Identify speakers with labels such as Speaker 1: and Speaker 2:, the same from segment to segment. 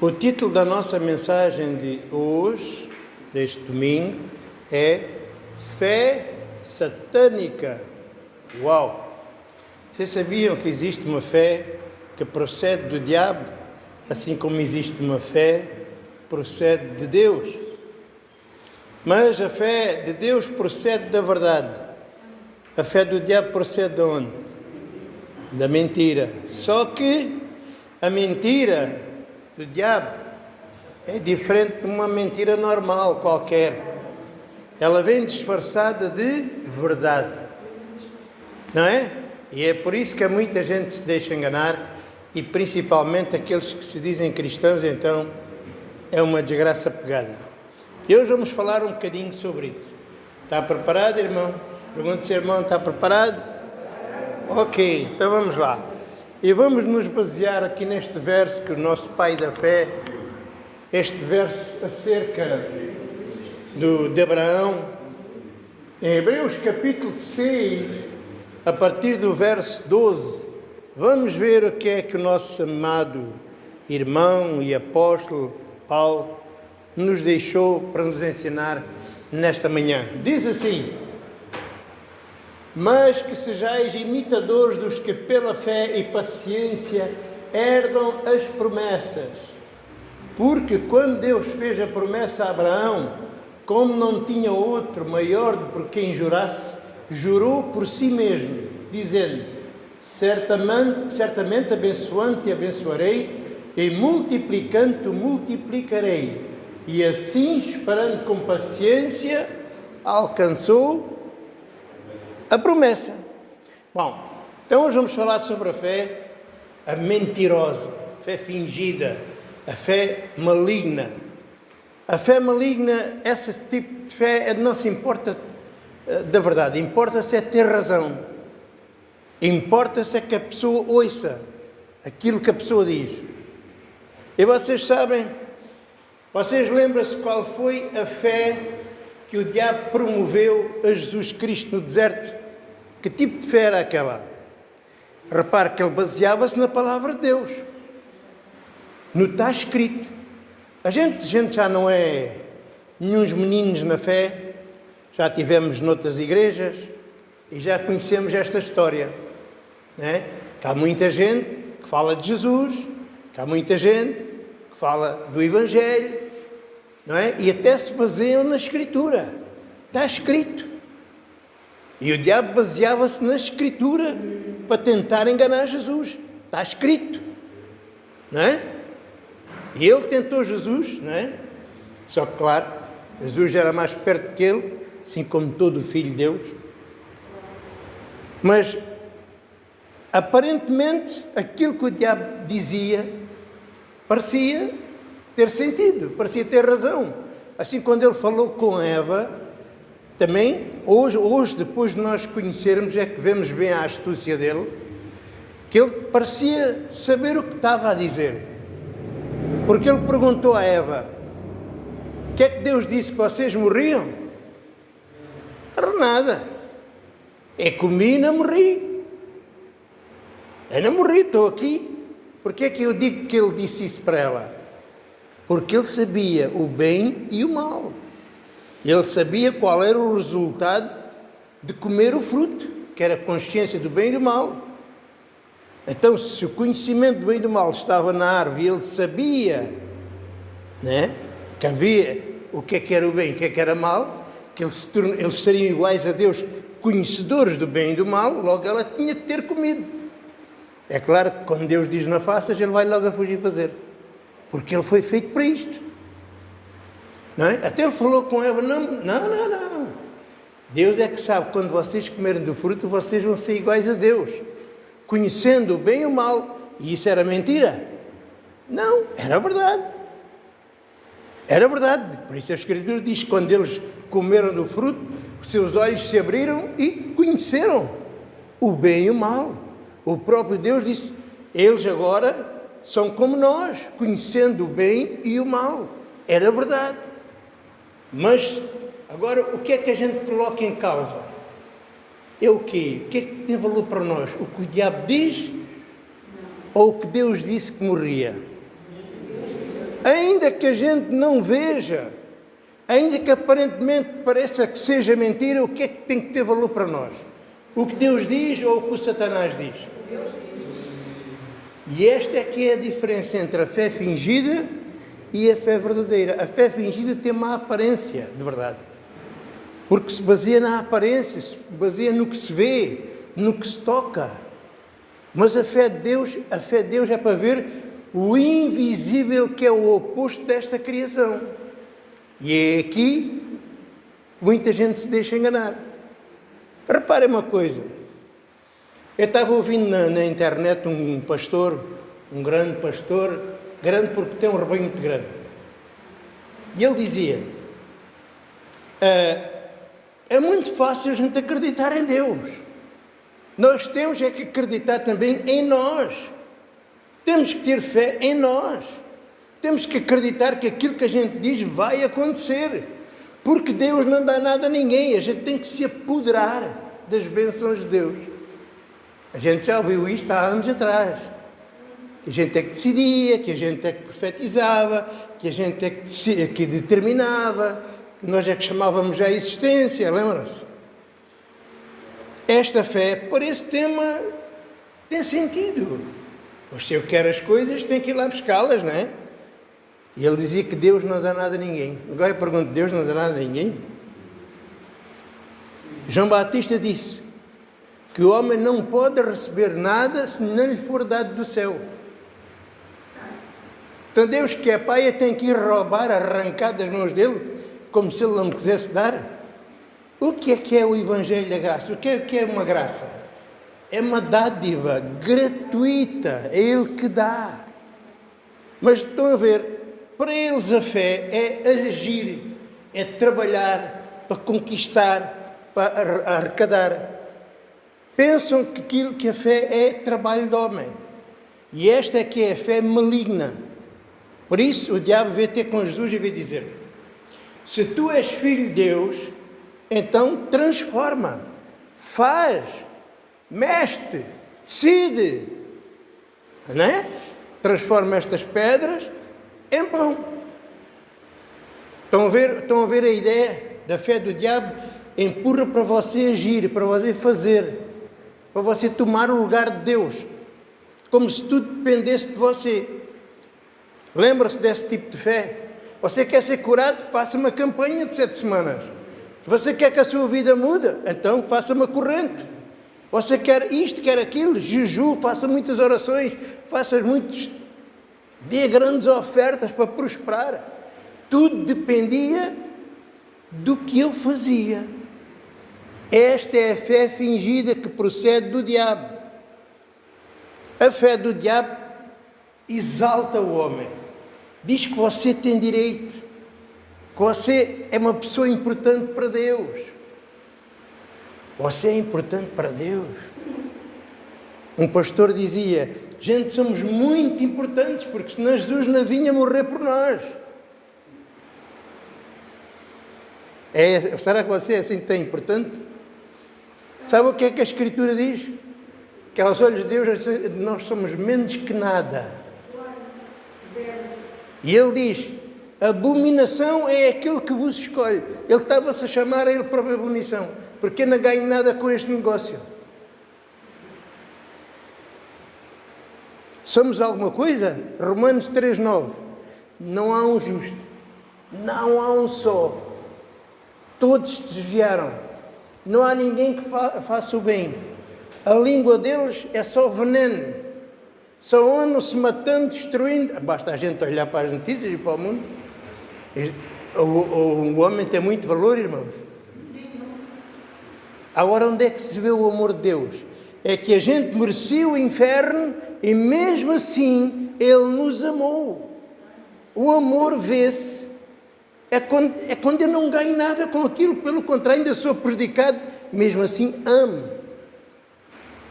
Speaker 1: O título da nossa mensagem de hoje, deste domingo, é Fé Satânica. Uau! Vocês sabiam que existe uma fé que procede do diabo, assim como existe uma fé que procede de Deus? Mas a fé de Deus procede da verdade. A fé do diabo procede de onde? Da mentira. Só que a mentira do diabo é diferente de uma mentira normal qualquer. Ela vem disfarçada de verdade. Não é? E é por isso que muita gente se deixa enganar, e principalmente aqueles que se dizem cristãos, então é uma desgraça pegada. E hoje vamos falar um bocadinho sobre isso. Está preparado, irmão? Pergunto se o irmão está preparado. Ok, então vamos lá. E vamos nos basear aqui neste verso que o nosso pai da fé, este verso acerca de Abraão, em Hebreus capítulo 6, a partir do verso 12, vamos ver o que é que o nosso amado irmão e apóstolo Paulo nos deixou para nos ensinar nesta manhã. Diz assim: mas que sejais imitadores dos que pela fé e paciência herdam as promessas. Porque quando Deus fez a promessa a Abraão, como não tinha outro maior por quem jurasse, jurou por si mesmo, dizendo: certamente abençoando-te abençoarei, e multiplicando-te multiplicarei. E assim, esperando com paciência, alcançou a promessa. Bom, então hoje vamos falar sobre a fé, a mentirosa, a fé fingida, a fé maligna. A fé maligna, esse tipo de fé não se importa da verdade, importa-se é ter razão. Importa-se é que a pessoa ouça aquilo que a pessoa diz. E vocês sabem, vocês lembram-se qual foi a fé que o diabo promoveu a Jesus Cristo no deserto? Que tipo de fé era aquela? Repare que ele baseava-se na palavra de Deus, no está escrito. A gente já não é nenhuns meninos na fé, já tivemos noutras igrejas e já conhecemos esta história, não é? Que há muita gente que fala de Jesus, que há muita gente que fala do Evangelho, não é? E até se baseiam na Escritura. Está escrito. E o diabo baseava-se na Escritura para tentar enganar Jesus. Está escrito. Não é? E ele tentou Jesus, não é? Só que, claro, Jesus era mais perto que ele, assim como todo filho de Deus. Mas, aparentemente, aquilo que o diabo dizia parecia ter sentido, parecia ter razão. Assim, quando ele falou com Eva, também, hoje, depois de nós conhecermos, é que vemos bem a astúcia dele, que ele parecia saber o que estava a dizer. Porque ele perguntou a Eva: o que é que Deus disse que vocês morriam? Para nada. É comi e não morri. Eu não morri, estou aqui. Porquê é que eu digo que ele disse isso para ela? Porque ele sabia o bem e o mal. Ele sabia qual era o resultado de comer o fruto, que era a consciência do bem e do mal. Então, se o conhecimento do bem e do mal estava na árvore e ele sabia, né, que havia o que é que era o bem e o que é que era mal, que eles seriam iguais a Deus, conhecedores do bem e do mal, logo ela tinha que ter comido. É claro que quando Deus diz não faças, ele vai logo a fugir fazer. Porque ele foi feito para isto. Não é? Até ele falou com Eva: não. Deus é que sabe, quando vocês comerem do fruto, vocês vão ser iguais a Deus, conhecendo o bem e o mal. E isso era mentira? Não, era verdade. Era verdade. Por isso a Escritura diz que quando eles comeram do fruto, os seus olhos se abriram e conheceram o bem e o mal. O próprio Deus disse: eles agora são como nós, conhecendo o bem e o mal. Era verdade. Mas, agora, o que é que a gente coloca em causa? É o quê? O que é que tem valor para nós? O que o diabo diz ou o que Deus disse que morria? Ainda que a gente não veja, ainda que aparentemente pareça que seja mentira, o que é que tem que ter valor para nós? O que Deus diz ou o que o Satanás diz? E esta é que é a diferença entre a fé fingida e a fé verdadeira. A fé fingida tem uma aparência de verdade, porque se baseia na aparência, se baseia no que se vê, no que se toca. Mas a fé de Deus é para ver o invisível, que é o oposto desta criação. E é aqui que muita gente se deixa enganar. Reparem uma coisa. Eu estava ouvindo na internet um pastor, um grande pastor, grande porque tem um rebanho muito grande. E ele dizia, é muito fácil a gente acreditar em Deus. Nós temos é que acreditar também em nós. Temos que ter fé em nós. Temos que acreditar que aquilo que a gente diz vai acontecer. Porque Deus não dá nada a ninguém. A gente tem que se apoderar das bênçãos de Deus. A gente já ouviu isto há anos atrás. Que a gente é que decidia, que a gente é que profetizava, que a gente é que determinava, que nós é que chamávamos já a existência, lembram-se? Esta fé, por esse tema, tem sentido. Pois se eu quero as coisas, tenho que ir lá buscá-las, não é? E ele dizia que Deus não dá nada a ninguém. Agora eu pergunto, Deus não dá nada a ninguém? João Batista disse que o homem não pode receber nada se não lhe for dado do céu. Então Deus, que é pai, tem que ir roubar, arrancar das mãos dele, como se ele não me quisesse dar. O que é o Evangelho da Graça? O que é uma graça? É uma dádiva gratuita, é Ele que dá. Mas estão a ver, para eles a fé é agir, é trabalhar para conquistar, para arrecadar. Pensam que a fé é trabalho do homem. E esta é que é a fé maligna. Por isso o diabo veio ter com Jesus e veio dizer: se tu és filho de Deus, então transforma, faz, mexe, decide, não é? Transforma estas pedras em pão. Estão a ver a ideia da fé do diabo? Empurra para você agir, para você fazer, para você tomar o lugar de Deus, como se tudo dependesse de você. Lembra-se desse tipo de fé? Você quer ser curado? Faça uma campanha de 7 semanas. Você quer que a sua vida mude? Então faça uma corrente. Você quer isto, quer aquilo? Jejum, faça muitas orações, faça dê grandes ofertas para prosperar. Tudo dependia do que eu fazia. Esta é a fé fingida que procede do diabo. A fé do diabo exalta o homem. Diz que você tem direito, que você é uma pessoa importante para Deus. Você é importante para Deus. Um pastor dizia: gente, somos muito importantes, porque senão Jesus não vinha morrer por nós. Será que você é assim tão importante? Sabe o que é que a Escritura diz? Que aos olhos de Deus nós somos menos que nada. E ele diz: abominação é aquele que vos escolhe. Ele estava-se a chamar a ele própria abominação, porque eu não ganho nada com este negócio. Somos alguma coisa? Romanos 3,9. Não há um justo, não há um só. Todos se desviaram. Não há ninguém que faça o bem. A língua deles é só veneno. Só andam se matando, destruindo. Basta a gente olhar para as notícias e para o mundo. O homem tem muito valor, irmãos. Agora, onde é que se vê o amor de Deus? É que a gente merecia o inferno e mesmo assim Ele nos amou. O amor vê-se. É quando eu não ganho nada com aquilo, pelo contrário, ainda sou prejudicado, mesmo assim amo.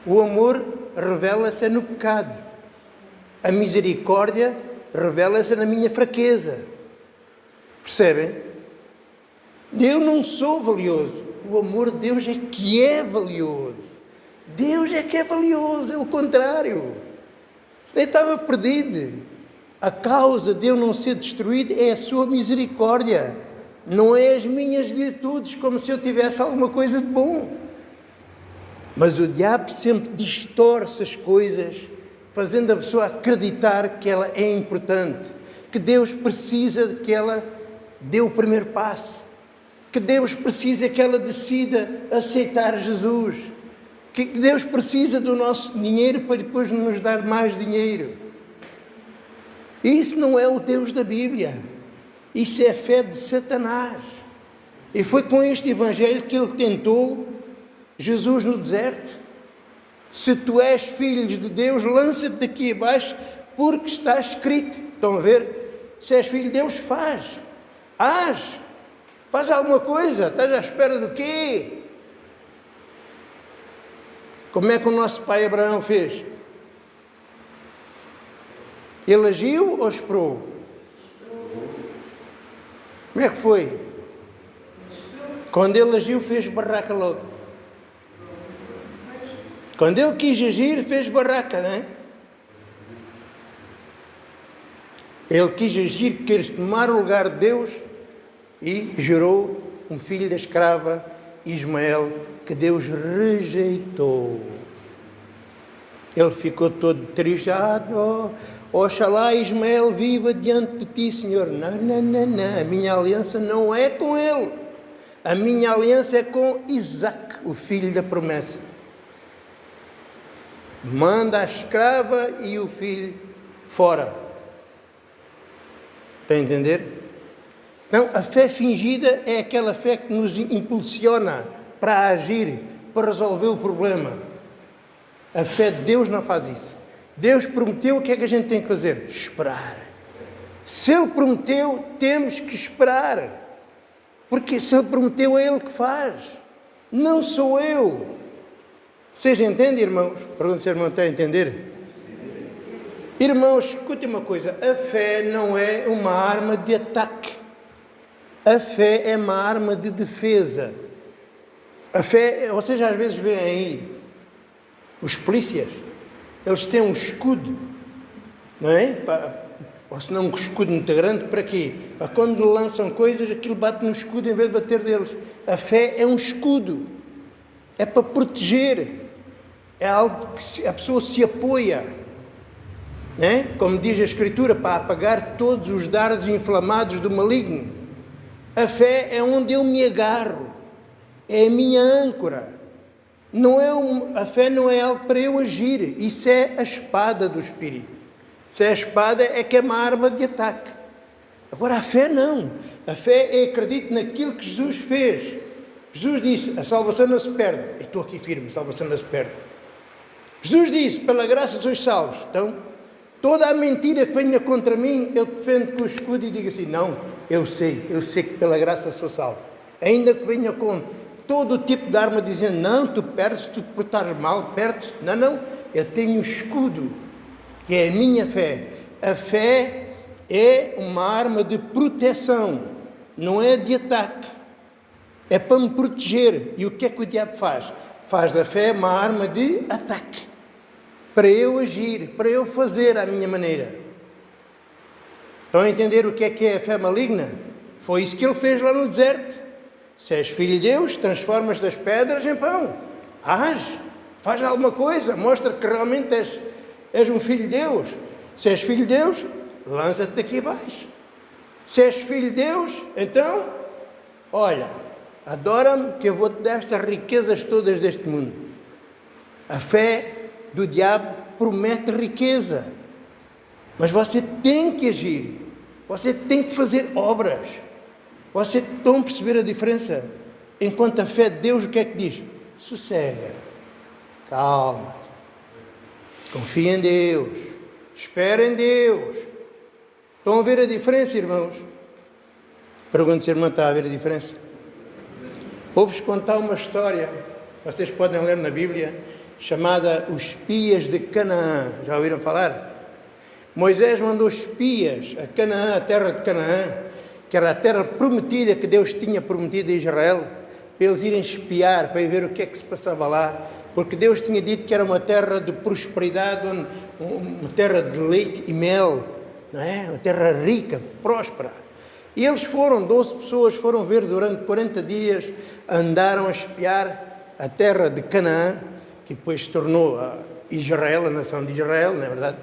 Speaker 1: O amor revela-se no pecado. A misericórdia revela-se na minha fraqueza. Percebem? Eu não sou valioso. O amor de Deus é que é valioso. Deus é que é valioso, é o contrário. Você estava perdido. A causa de eu não ser destruído é a sua misericórdia. Não é as minhas virtudes, como se eu tivesse alguma coisa de bom. Mas o diabo sempre distorce as coisas, fazendo a pessoa acreditar que ela é importante, que Deus precisa que ela dê o primeiro passo, que Deus precisa que ela decida aceitar Jesus, que Deus precisa do nosso dinheiro para depois nos dar mais dinheiro. Isso não é o Deus da Bíblia. Isso é fé de Satanás. E foi com este evangelho que ele tentou Jesus no deserto. Se tu és filho de Deus, lança-te daqui abaixo, porque está escrito. Estão a ver? Se és filho de Deus, faz. Age. Faz alguma coisa. Estás à espera do quê? Como é que o nosso pai Abraão fez? Ele agiu ou esperou? Como é que foi? Quando ele agiu, fez barraca logo. Quando ele quis agir, fez barraca, não é? Ele quis agir, quis tomar o lugar de Deus e gerou um filho da escrava, Ismael, que Deus rejeitou. Ele ficou todo triste. Oxalá Ismael viva diante de ti, Senhor. Não. A minha aliança não é com ele. A minha aliança é com Isaac, o filho da promessa. Manda a escrava e o filho fora. Está a entender? Então, a fé fingida é aquela fé que nos impulsiona para agir, para resolver o problema. A fé de Deus não faz isso. Deus prometeu, o que é que a gente tem que fazer? Esperar. Se Ele prometeu, temos que esperar. Porque se Ele prometeu, é Ele que faz. Não sou eu. Vocês entendem, irmãos? Pergunto se o irmão está a entender. Irmãos, escutem uma coisa. A fé não é uma arma de ataque. A fé é uma arma de defesa. A fé, vocês às vezes veem aí, os polícias, eles têm um escudo, não é? Ou se não um escudo muito grande, para quê? Para quando lançam coisas, aquilo bate no escudo em vez de bater deles. A fé é um escudo. É para proteger. É algo que a pessoa se apoia. Não é? Como diz a Escritura, para apagar todos os dardos inflamados do maligno. A fé é onde eu me agarro. É a minha âncora. A fé não é algo para eu agir. Isso é a espada do Espírito. Se é a espada, é que é uma arma de ataque. Agora, a fé não. A fé é acredito naquilo que Jesus fez. Jesus disse, a salvação não se perde. Eu estou aqui firme, a salvação não se perde. Jesus disse, pela graça sois salvos. Então, toda a mentira que venha contra mim, eu defendo com o escudo e digo assim, não, eu sei que pela graça sou salvo. Ainda que venha com todo o tipo de arma dizendo, não, tu perdes, tu por estás mal, perdes. Não, eu tenho o escudo, que é a minha fé. A fé é uma arma de proteção, não é de ataque. É para me proteger. E o que é que o diabo faz? Faz da fé uma arma de ataque. Para eu agir, para eu fazer à minha maneira. Estão a entender o que é a fé maligna? Foi isso que ele fez lá no deserto. Se és filho de Deus, transformas das pedras em pão. Age, faz alguma coisa, mostra que realmente és um filho de Deus. Se és filho de Deus, lança-te daqui abaixo. Se és filho de Deus, então, olha, adora-me que eu vou-te dar estas riquezas todas deste mundo. A fé do diabo promete riqueza. Mas você tem que agir. Você tem que fazer obras. Você estão a perceber a diferença? Enquanto a fé de Deus, o que é que diz? Sossega. Calma. Confia em Deus. Espera em Deus. Estão a ver a diferença, irmãos? Pergunto se a irmã está a ver a diferença. Vou-vos contar uma história, vocês podem ler na Bíblia, chamada Os Espias de Canaã. Já ouviram falar? Moisés mandou espias a Canaã, a terra de Canaã, que era a terra prometida que Deus tinha prometido a Israel, para eles irem espiar, para ir ver o que é que se passava lá, porque Deus tinha dito que era uma terra de prosperidade, uma terra de leite e mel, não é? Uma terra rica, próspera. E eles foram, 12 pessoas foram ver durante 40 dias, andaram a espiar a terra de Canaã, que depois se tornou a Israel, a nação de Israel, não é verdade?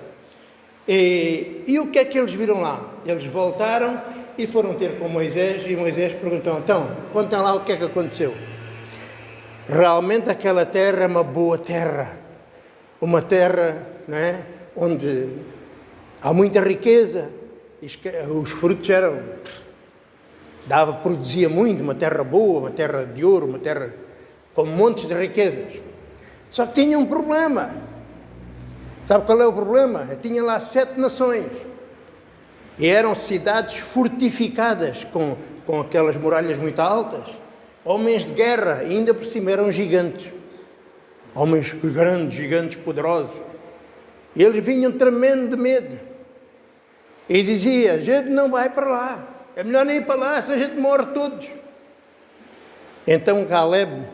Speaker 1: E o que é que eles viram lá? Eles voltaram e foram ter com Moisés, e Moisés perguntou, então, contem lá o que é que aconteceu. Realmente aquela terra é uma boa terra, uma terra, não é? Onde há muita riqueza, os frutos produzia muito, uma terra boa, uma terra de ouro, uma terra com montes de riquezas. Só que tinha um problema. Sabe qual é o problema? Tinha lá 7 nações. E eram cidades fortificadas com aquelas muralhas muito altas. Homens de guerra, e ainda por cima eram gigantes. Homens grandes, gigantes, poderosos. E eles vinham tremendo de medo. E dizia, a gente não vai para lá. É melhor nem ir para lá, se a gente morre todos. Então Caleb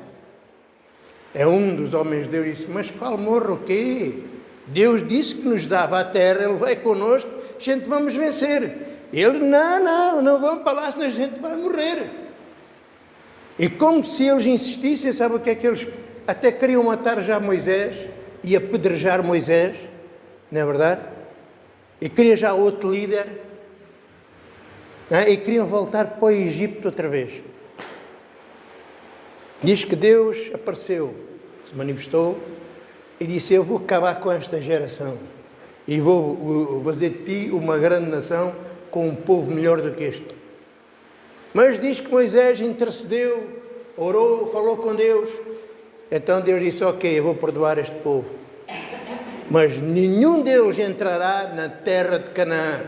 Speaker 1: é um dos homens de Deus e disse, mas qual morre o quê? Deus disse que nos dava a terra, Ele vai connosco, a gente vamos vencer. Ele, não vamos para lá, senão a gente vai morrer. E como se eles insistissem, sabe o que é que eles até queriam matar já Moisés e apedrejar Moisés, não é verdade? E queria já outro líder, não é? E queriam voltar para o Egito outra vez. Diz que Deus apareceu, se manifestou e disse, eu vou acabar com esta geração e vou fazer de ti uma grande nação com um povo melhor do que este. Mas diz que Moisés intercedeu, orou, falou com Deus. Então Deus disse, ok, eu vou perdoar este povo. Mas nenhum deles entrará na terra de Canaã.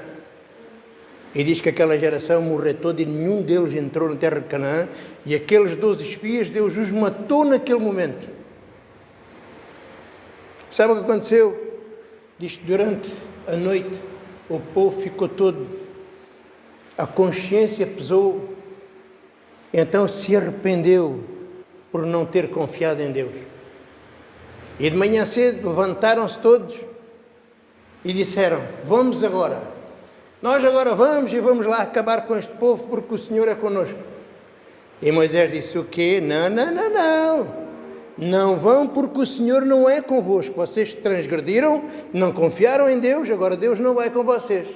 Speaker 1: E diz que aquela geração morreu toda e nenhum deles entrou na terra de Canaã. E aqueles 12 espias, Deus os matou naquele momento. Sabe o que aconteceu? Diz que durante a noite o povo ficou todo... A consciência pesou, então se arrependeu por não ter confiado em Deus. E de manhã cedo levantaram-se todos e disseram, vamos agora. Nós agora vamos e vamos lá acabar com este povo porque o Senhor é connosco. E Moisés disse, o quê? Não vão porque o Senhor não é convosco. Vocês transgrediram, não confiaram em Deus, agora Deus não vai com vocês.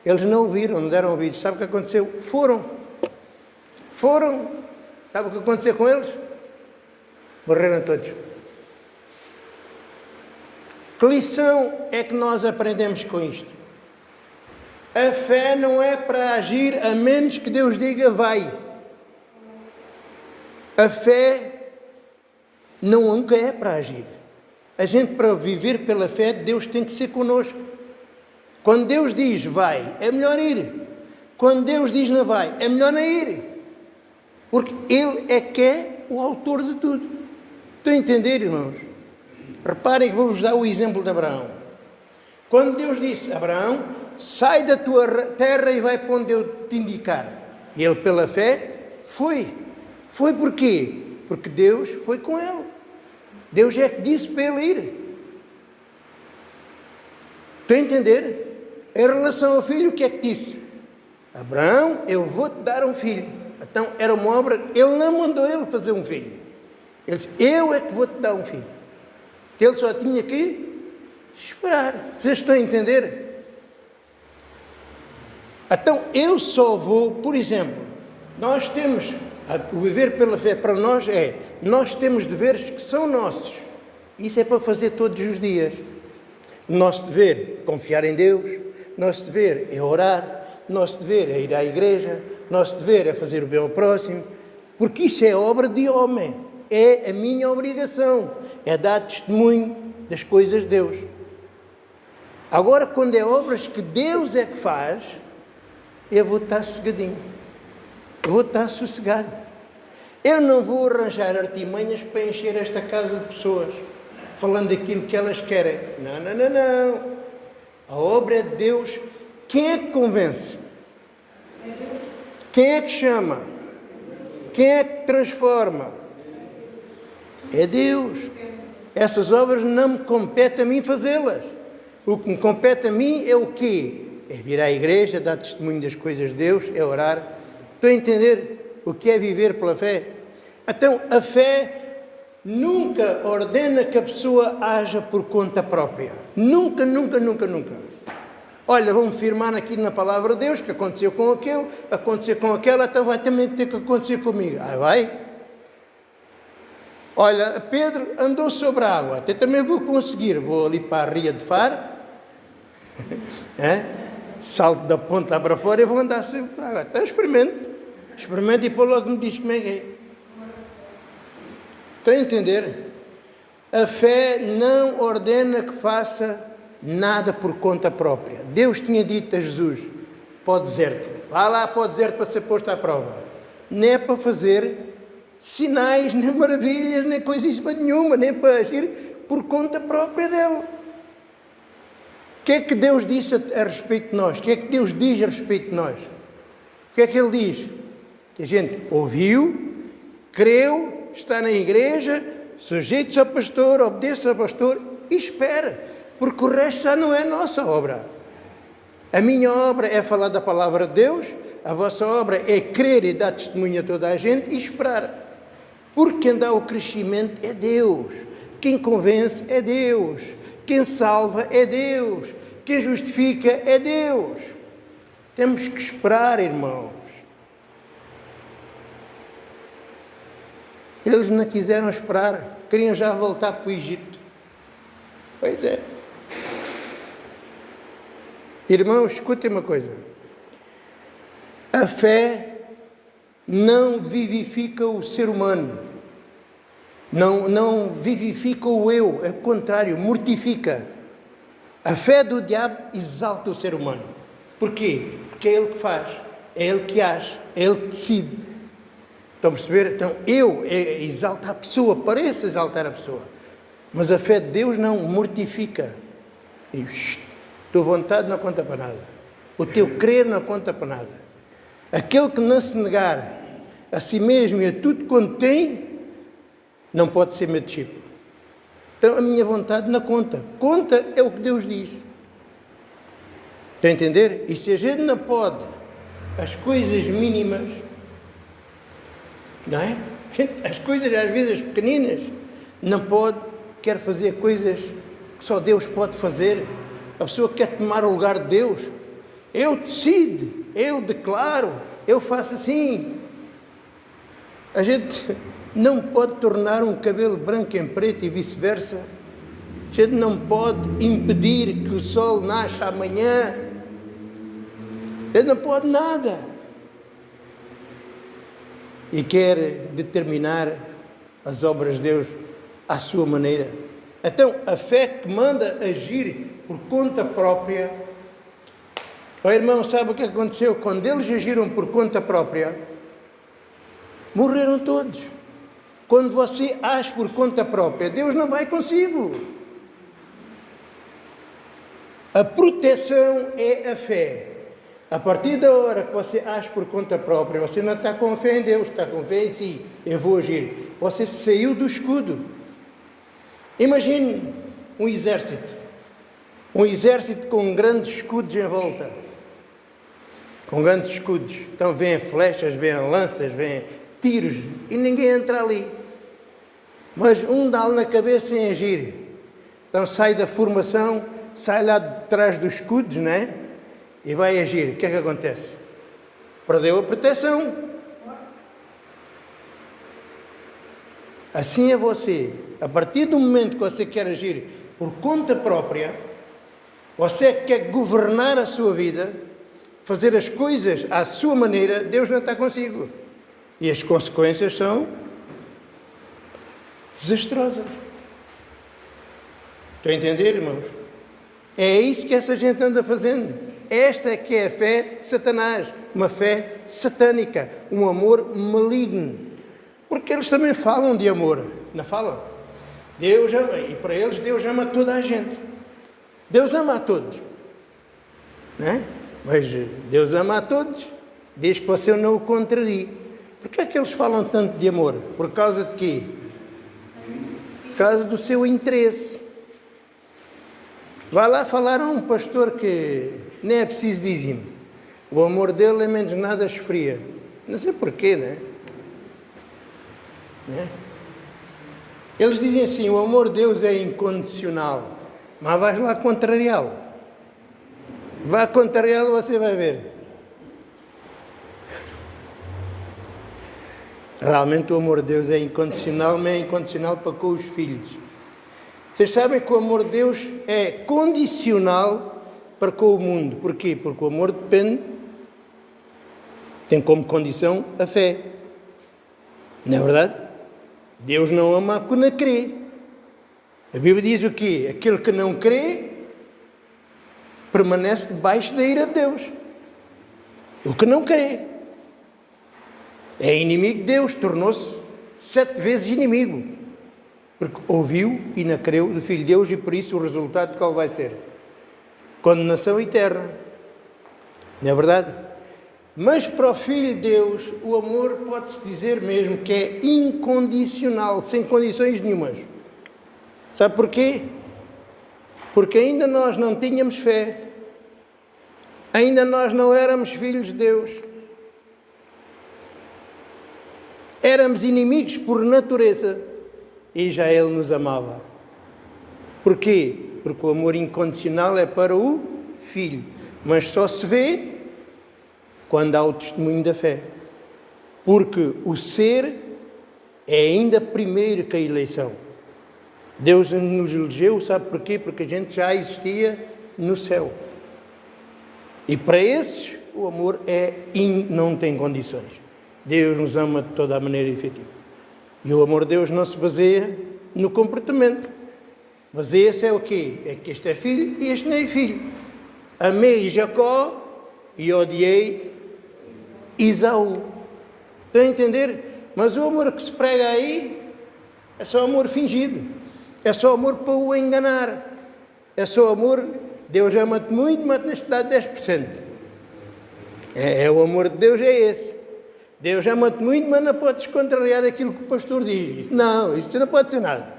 Speaker 1: Eles não ouviram, não deram ouvidos. Sabe o que aconteceu? Foram. Sabe o que aconteceu com eles? Morreram todos. Que lição é que nós aprendemos com isto? A fé não é para agir a menos que Deus diga vai. A fé nunca é para agir. A gente, para viver pela fé, Deus tem que ser connosco. Quando Deus diz vai, é melhor ir. Quando Deus diz não vai, é melhor não ir. Porque Ele é que é o autor de tudo. Estão a entender, irmãos? Reparem que vou-vos dar o exemplo de Abraão. Quando Deus disse, Abraão, sai da tua terra e vai para onde eu te indicar. E ele, pela fé, foi. Foi porquê? Porque Deus foi com ele. Deus é que disse para ele ir. Estão a entender? Em relação ao filho, o que é que disse? Abraão, eu vou-te dar um filho. Então, era uma obra, ele não mandou ele fazer um filho. Ele disse, eu é que vou-te dar um filho. Ele só tinha que esperar. Vocês estão a entender? Então, eu só vou, por exemplo, nós temos, o viver pela fé para nós nós temos deveres que são nossos. Isso é para fazer todos os dias. O nosso dever é confiar em Deus, o nosso dever é orar, o nosso dever é ir à igreja, o nosso dever é fazer o bem ao próximo, porque isso é obra de homem, é a minha obrigação, é dar testemunho das coisas de Deus. Agora, quando é obras que Deus é que faz, eu vou estar sossegadinho, eu vou estar sossegado. Eu não vou arranjar artimanhas para encher esta casa de pessoas, falando aquilo que elas querem. Não. A obra é de Deus. Quem é que convence? Quem é que chama? Quem é que transforma? É Deus. Essas obras não me compete a mim fazê-las. O que me compete a mim é o quê? É vir à igreja, dar testemunho das coisas de Deus, é orar. Estão a entender o que é viver pela fé? Então, a fé nunca ordena que a pessoa haja por conta própria. Nunca, nunca, nunca, nunca. Olha, vamos firmar aqui na palavra de Deus que aconteceu com aquele, aconteceu com aquela, então vai também ter que acontecer comigo. Ah, vai? Olha, Pedro andou sobre a água, até também vou conseguir. Vou ali para a Ria de Faro, salto da ponte lá para fora e vou andar sobre a água. Então experimento e depois logo me diz como é que é. Estão a entender? A fé não ordena que faça nada por conta própria. Deus tinha dito a Jesus para o deserto, vá lá para o deserto para ser posto à prova. Não é para fazer sinais, nem maravilhas, nem coisíssima nenhuma, nem para agir por conta própria dele. O que é que Deus disse a respeito de nós? O que é que Deus diz a respeito de nós? O que é que Ele diz? Que a gente ouviu, creu, está na igreja, sujeito-se ao pastor, obedece ao pastor e espera. Porque o resto já não é nossa obra. A minha obra é falar da palavra de Deus, a vossa obra é crer e dar testemunho a toda a gente e esperar. Porque quem dá o crescimento é Deus. Quem convence é Deus. Quem salva é Deus. Quem justifica é Deus. Temos que esperar, irmãos. Eles não quiseram esperar. Queriam já voltar para o Egito. Pois é. Irmãos, escutem uma coisa. A fé não vivifica o ser humano. Não vivifica o eu. É o contrário, mortifica. A fé do diabo exalta o ser humano. Porquê? Porque é ele que faz. É ele que age. É ele que decide. Estão a perceber? Então, exalta a pessoa. Parece exaltar a pessoa. Mas a fé de Deus não mortifica. E tua vontade não conta para nada. O teu crer não conta para nada. Aquele que não se negar a si mesmo e a tudo quanto tem, não pode ser meu discípulo. Então a minha vontade não conta. Conta é o que Deus diz. Está a entender? E se a gente não pode as coisas mínimas, não é? As coisas às vezes pequeninas, não pode, quer fazer coisas que só Deus pode fazer. A pessoa quer tomar o lugar de Deus. Eu decido, eu declaro, eu faço assim. A gente não pode tornar um cabelo branco em preto e vice-versa. A gente não pode impedir que o sol nasça amanhã. A gente não pode nada. E quer determinar as obras de Deus à sua maneira. Então, a fé que manda agir por conta própria. Oh, irmão, sabe o que aconteceu? Quando eles agiram por conta própria, morreram todos. Quando você age por conta própria, Deus não vai consigo. A proteção é a fé. A partir da hora que você age por conta própria, você não está com fé em Deus, está com fé em si. Eu vou agir. Você saiu do escudo. Imagine um exército. Um exército com grandes escudos em volta. Com grandes escudos. Então vêm flechas, vêm lanças, vêm tiros. E ninguém entra ali. Mas um dá-lhe na cabeça em agir. Então sai da formação, sai lá de trás dos escudos, não é? E vai agir. O que é que acontece? Perdeu a proteção. Assim é você. A partir do momento que você quer agir por conta própria, você quer governar a sua vida, fazer as coisas à sua maneira, Deus não está consigo. E as consequências são desastrosas. Estão a entender, irmãos? É isso que essa gente anda fazendo. Esta é que é a fé de Satanás. Uma fé satânica. Um amor maligno. Porque eles também falam de amor. Não falam? Deus ama. E para eles Deus ama toda a gente. Deus ama a todos. Não é? Mas Deus ama a todos. Desde que você não o contrarie. Por que é que eles falam tanto de amor? Por causa de quê? Por causa do seu interesse. Vai lá falar a um pastor que nem é preciso dízimo. O amor dele é menos nada esfria. Não sei porquê, né? Eles dizem assim, o amor de Deus é incondicional. Mas vais lá contrariá-lo. Vá contrariá-lo, você vai ver. Realmente o amor de Deus é incondicional, mas é incondicional para com os filhos. Vocês sabem que o amor de Deus é condicional para com o mundo. Porquê? Porque o amor depende, tem como condição a fé. Não é verdade? Deus não ama a que não crê. A Bíblia diz o quê? Aquele que não crê permanece debaixo da ira de Deus. O que não crê é inimigo de Deus, tornou-se 7 vezes inimigo. Porque ouviu e não creu do Filho de Deus e por isso o resultado qual vai ser? Condenação eterna. Não é verdade? Mas para o Filho de Deus o amor pode-se dizer mesmo que é incondicional, sem condições nenhumas. Sabe porquê? Porque ainda nós não tínhamos fé. Ainda nós não éramos filhos de Deus. Éramos inimigos por natureza. E já Ele nos amava. Porquê? Porque o amor incondicional é para o Filho. Mas só se vê quando há o testemunho da fé. Porque o ser é ainda primeiro que a eleição. Deus nos elegeu, sabe porquê? Porque a gente já existia no céu. E para esses, o amor não tem condições. Deus nos ama de toda a maneira efetiva. E o amor de Deus não se baseia no comportamento. Baseia-se é o quê? É que este é filho e este não é filho. Amei Jacó e odiei Esaú. Estão a entender? Mas o amor que se prega aí é só amor fingido. É só amor para o enganar. É só amor, Deus ama-te muito, mas tens de dar 10%. O amor de Deus é esse. Deus ama-te muito, mas não podes contrariar aquilo que o pastor diz. Não, isso não pode ser nada.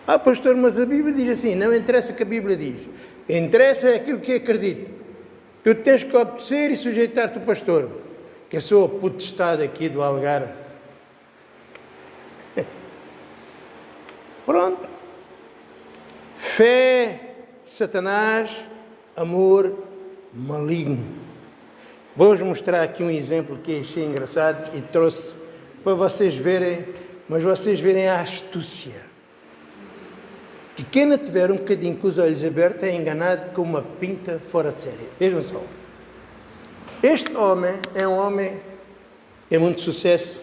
Speaker 1: Ah, pastor, mas a Bíblia diz assim, não interessa o que a Bíblia diz. Interessa aquilo que acredito. Tu tens que obedecer e sujeitar-te ao pastor, que eu sou a potestade aqui do Algarve. Pronto. Fé, Satanás, amor, maligno. Vou-vos mostrar aqui um exemplo que achei engraçado e trouxe para vocês verem, mas vocês verem a astúcia. Que quem não tiver um bocadinho com os olhos abertos é enganado com uma pinta fora de série. Vejam só. Este homem é um homem que tem muito sucesso,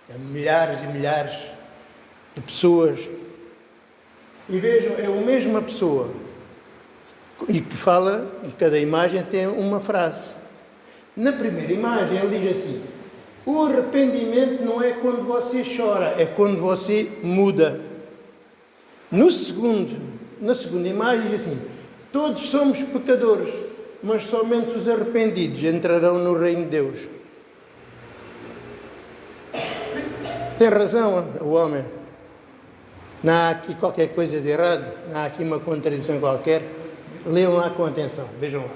Speaker 1: tem milhares e milhares de pessoas. E vejam, é a mesma pessoa e que fala, em cada imagem tem uma frase. Na primeira imagem ele diz assim, o arrependimento não é quando você chora, é quando você muda. Na segunda imagem diz assim, todos somos pecadores, mas somente os arrependidos entrarão no reino de Deus. Tem razão o homem. Não há aqui qualquer coisa de errado, não há aqui uma contradição qualquer. Leiam lá com atenção, vejam lá.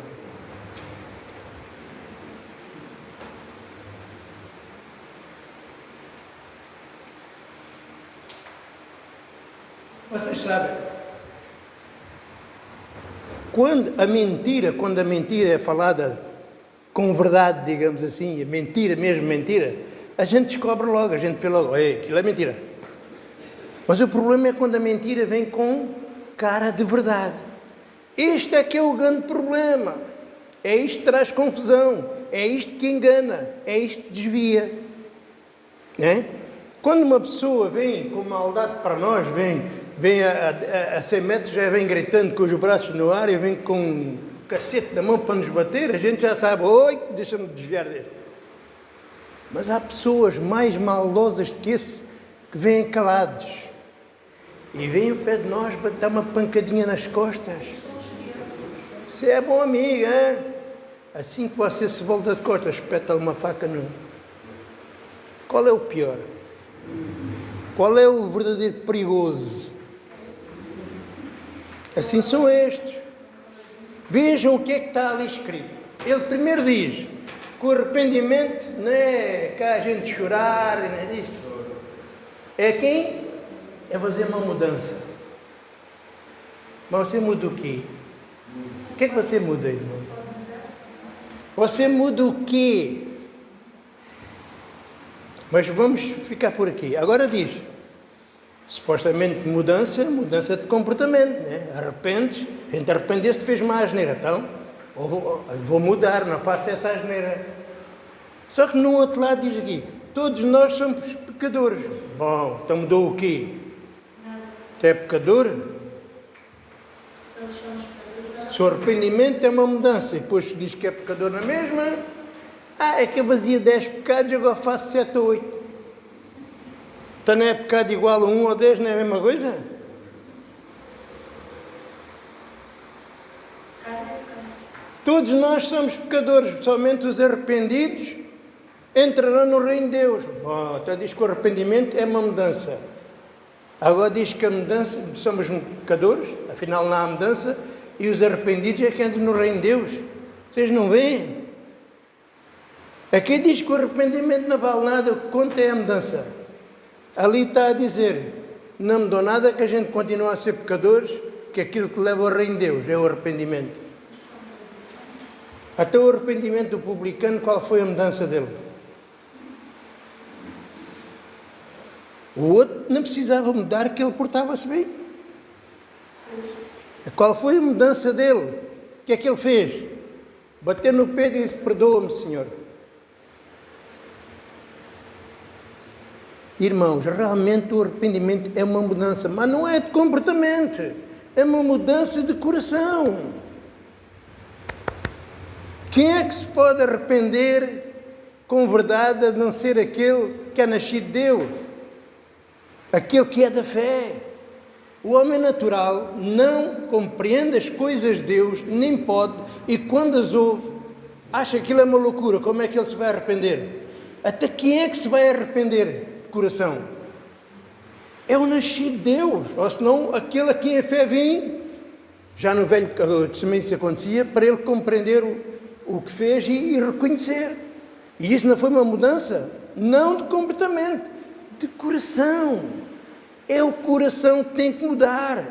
Speaker 1: Vocês sabem, quando a mentira é falada com verdade, digamos assim, a mentira, mesmo mentira, a gente descobre logo, a gente vê logo, aquilo é mentira. Mas o problema é quando a mentira vem com cara de verdade. Este é que é o grande problema. É isto que traz confusão, é isto que engana, é isto que desvia. Né? Quando uma pessoa vem com maldade para nós, vem a 100 metros, já vem gritando com os braços no ar e vem com um cacete na mão para nos bater, a gente já sabe, oi, deixa-me desviar deste. Mas há pessoas mais maldosas que esse que vêm calados e vêm ao pé de nós para dar uma pancadinha nas costas. Você é bom amigo, hein? Assim que você se volta de costas, espeta uma faca no... Qual é o pior? Qual é o verdadeiro perigoso? Assim são estes. Vejam o que é que está ali escrito. Ele primeiro diz que o arrependimento não é cá a gente chorar, não é isso. É quem? É fazer uma mudança. Mas você muda o quê? O que é que você muda, irmão? Você muda o quê? Mas vamos ficar por aqui. Agora diz, supostamente mudança de comportamento, né? Arrependes, a gente arrependeu-se, fez má asneira, então vou mudar, não faço essa asneira. Só que no outro lado diz aqui, todos nós somos pecadores. Bom, então mudou o quê? Tu é pecador? Se o arrependimento é uma mudança e depois diz que é pecador na mesma, é que eu fazia 10 pecados, agora faço 7 ou 8. Então não é pecado igual a 1 ou 10, não é a mesma coisa? Todos nós somos pecadores, somente os arrependidos entrarão no reino de Deus. Bom, então diz que o arrependimento é uma mudança. Agora diz que a mudança, somos pecadores, afinal não há mudança, e os arrependidos é que entram no reino de Deus. Vocês não veem? Aqui diz que o arrependimento não vale nada, o que conta é a mudança. Ali está a dizer, não mudou nada, que a gente continua a ser pecadores, que aquilo que leva ao reino de Deus é o arrependimento. Até o arrependimento do publicano, qual foi a mudança dele? O outro não precisava mudar, que ele portava-se bem. Qual foi a mudança dele? O que é que ele fez? Bateu no peito e disse, perdoa-me, Senhor. Irmãos, realmente o arrependimento é uma mudança, mas não é de comportamento, é uma mudança de coração. Quem é que se pode arrepender com verdade a não ser aquele que é nascido de Deus? Aquele que é da fé. O homem natural não compreende as coisas de Deus, nem pode, e quando as ouve, acha que aquilo é uma loucura. Como é que ele se vai arrepender? Até quem é que se vai arrepender de coração? É o nascido de Deus, ou senão aquele a quem a fé vem. Já no Velho Testamento isso acontecia, para ele compreender o que fez e reconhecer. E isso não foi uma mudança? Não de comportamento, de coração. É o coração que tem que mudar.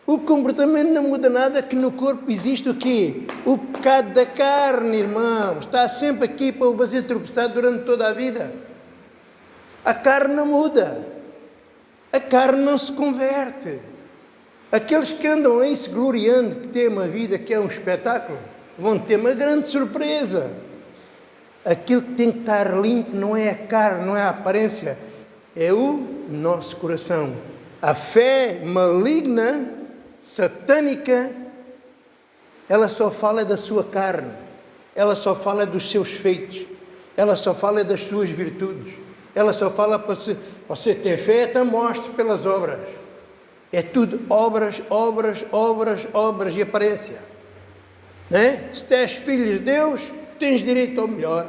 Speaker 1: O comportamento não muda nada, que no corpo existe o quê? O pecado da carne, irmão. Está sempre aqui para o fazer tropeçar durante toda a vida. A carne não muda. A carne não se converte. Aqueles que andam aí se gloriando que têm uma vida que é um espetáculo, vão ter uma grande surpresa. Aquilo que tem que estar limpo não é a carne, não é a aparência, é o nosso coração. A fé maligna, satânica, ela só fala da sua carne, ela só fala dos seus feitos, ela só fala das suas virtudes, ela só fala para você ter fé, então mostre pelas obras. É tudo obras, obras, obras, obras e aparência. Não é? Se tu és filho de Deus, tens direito ao melhor.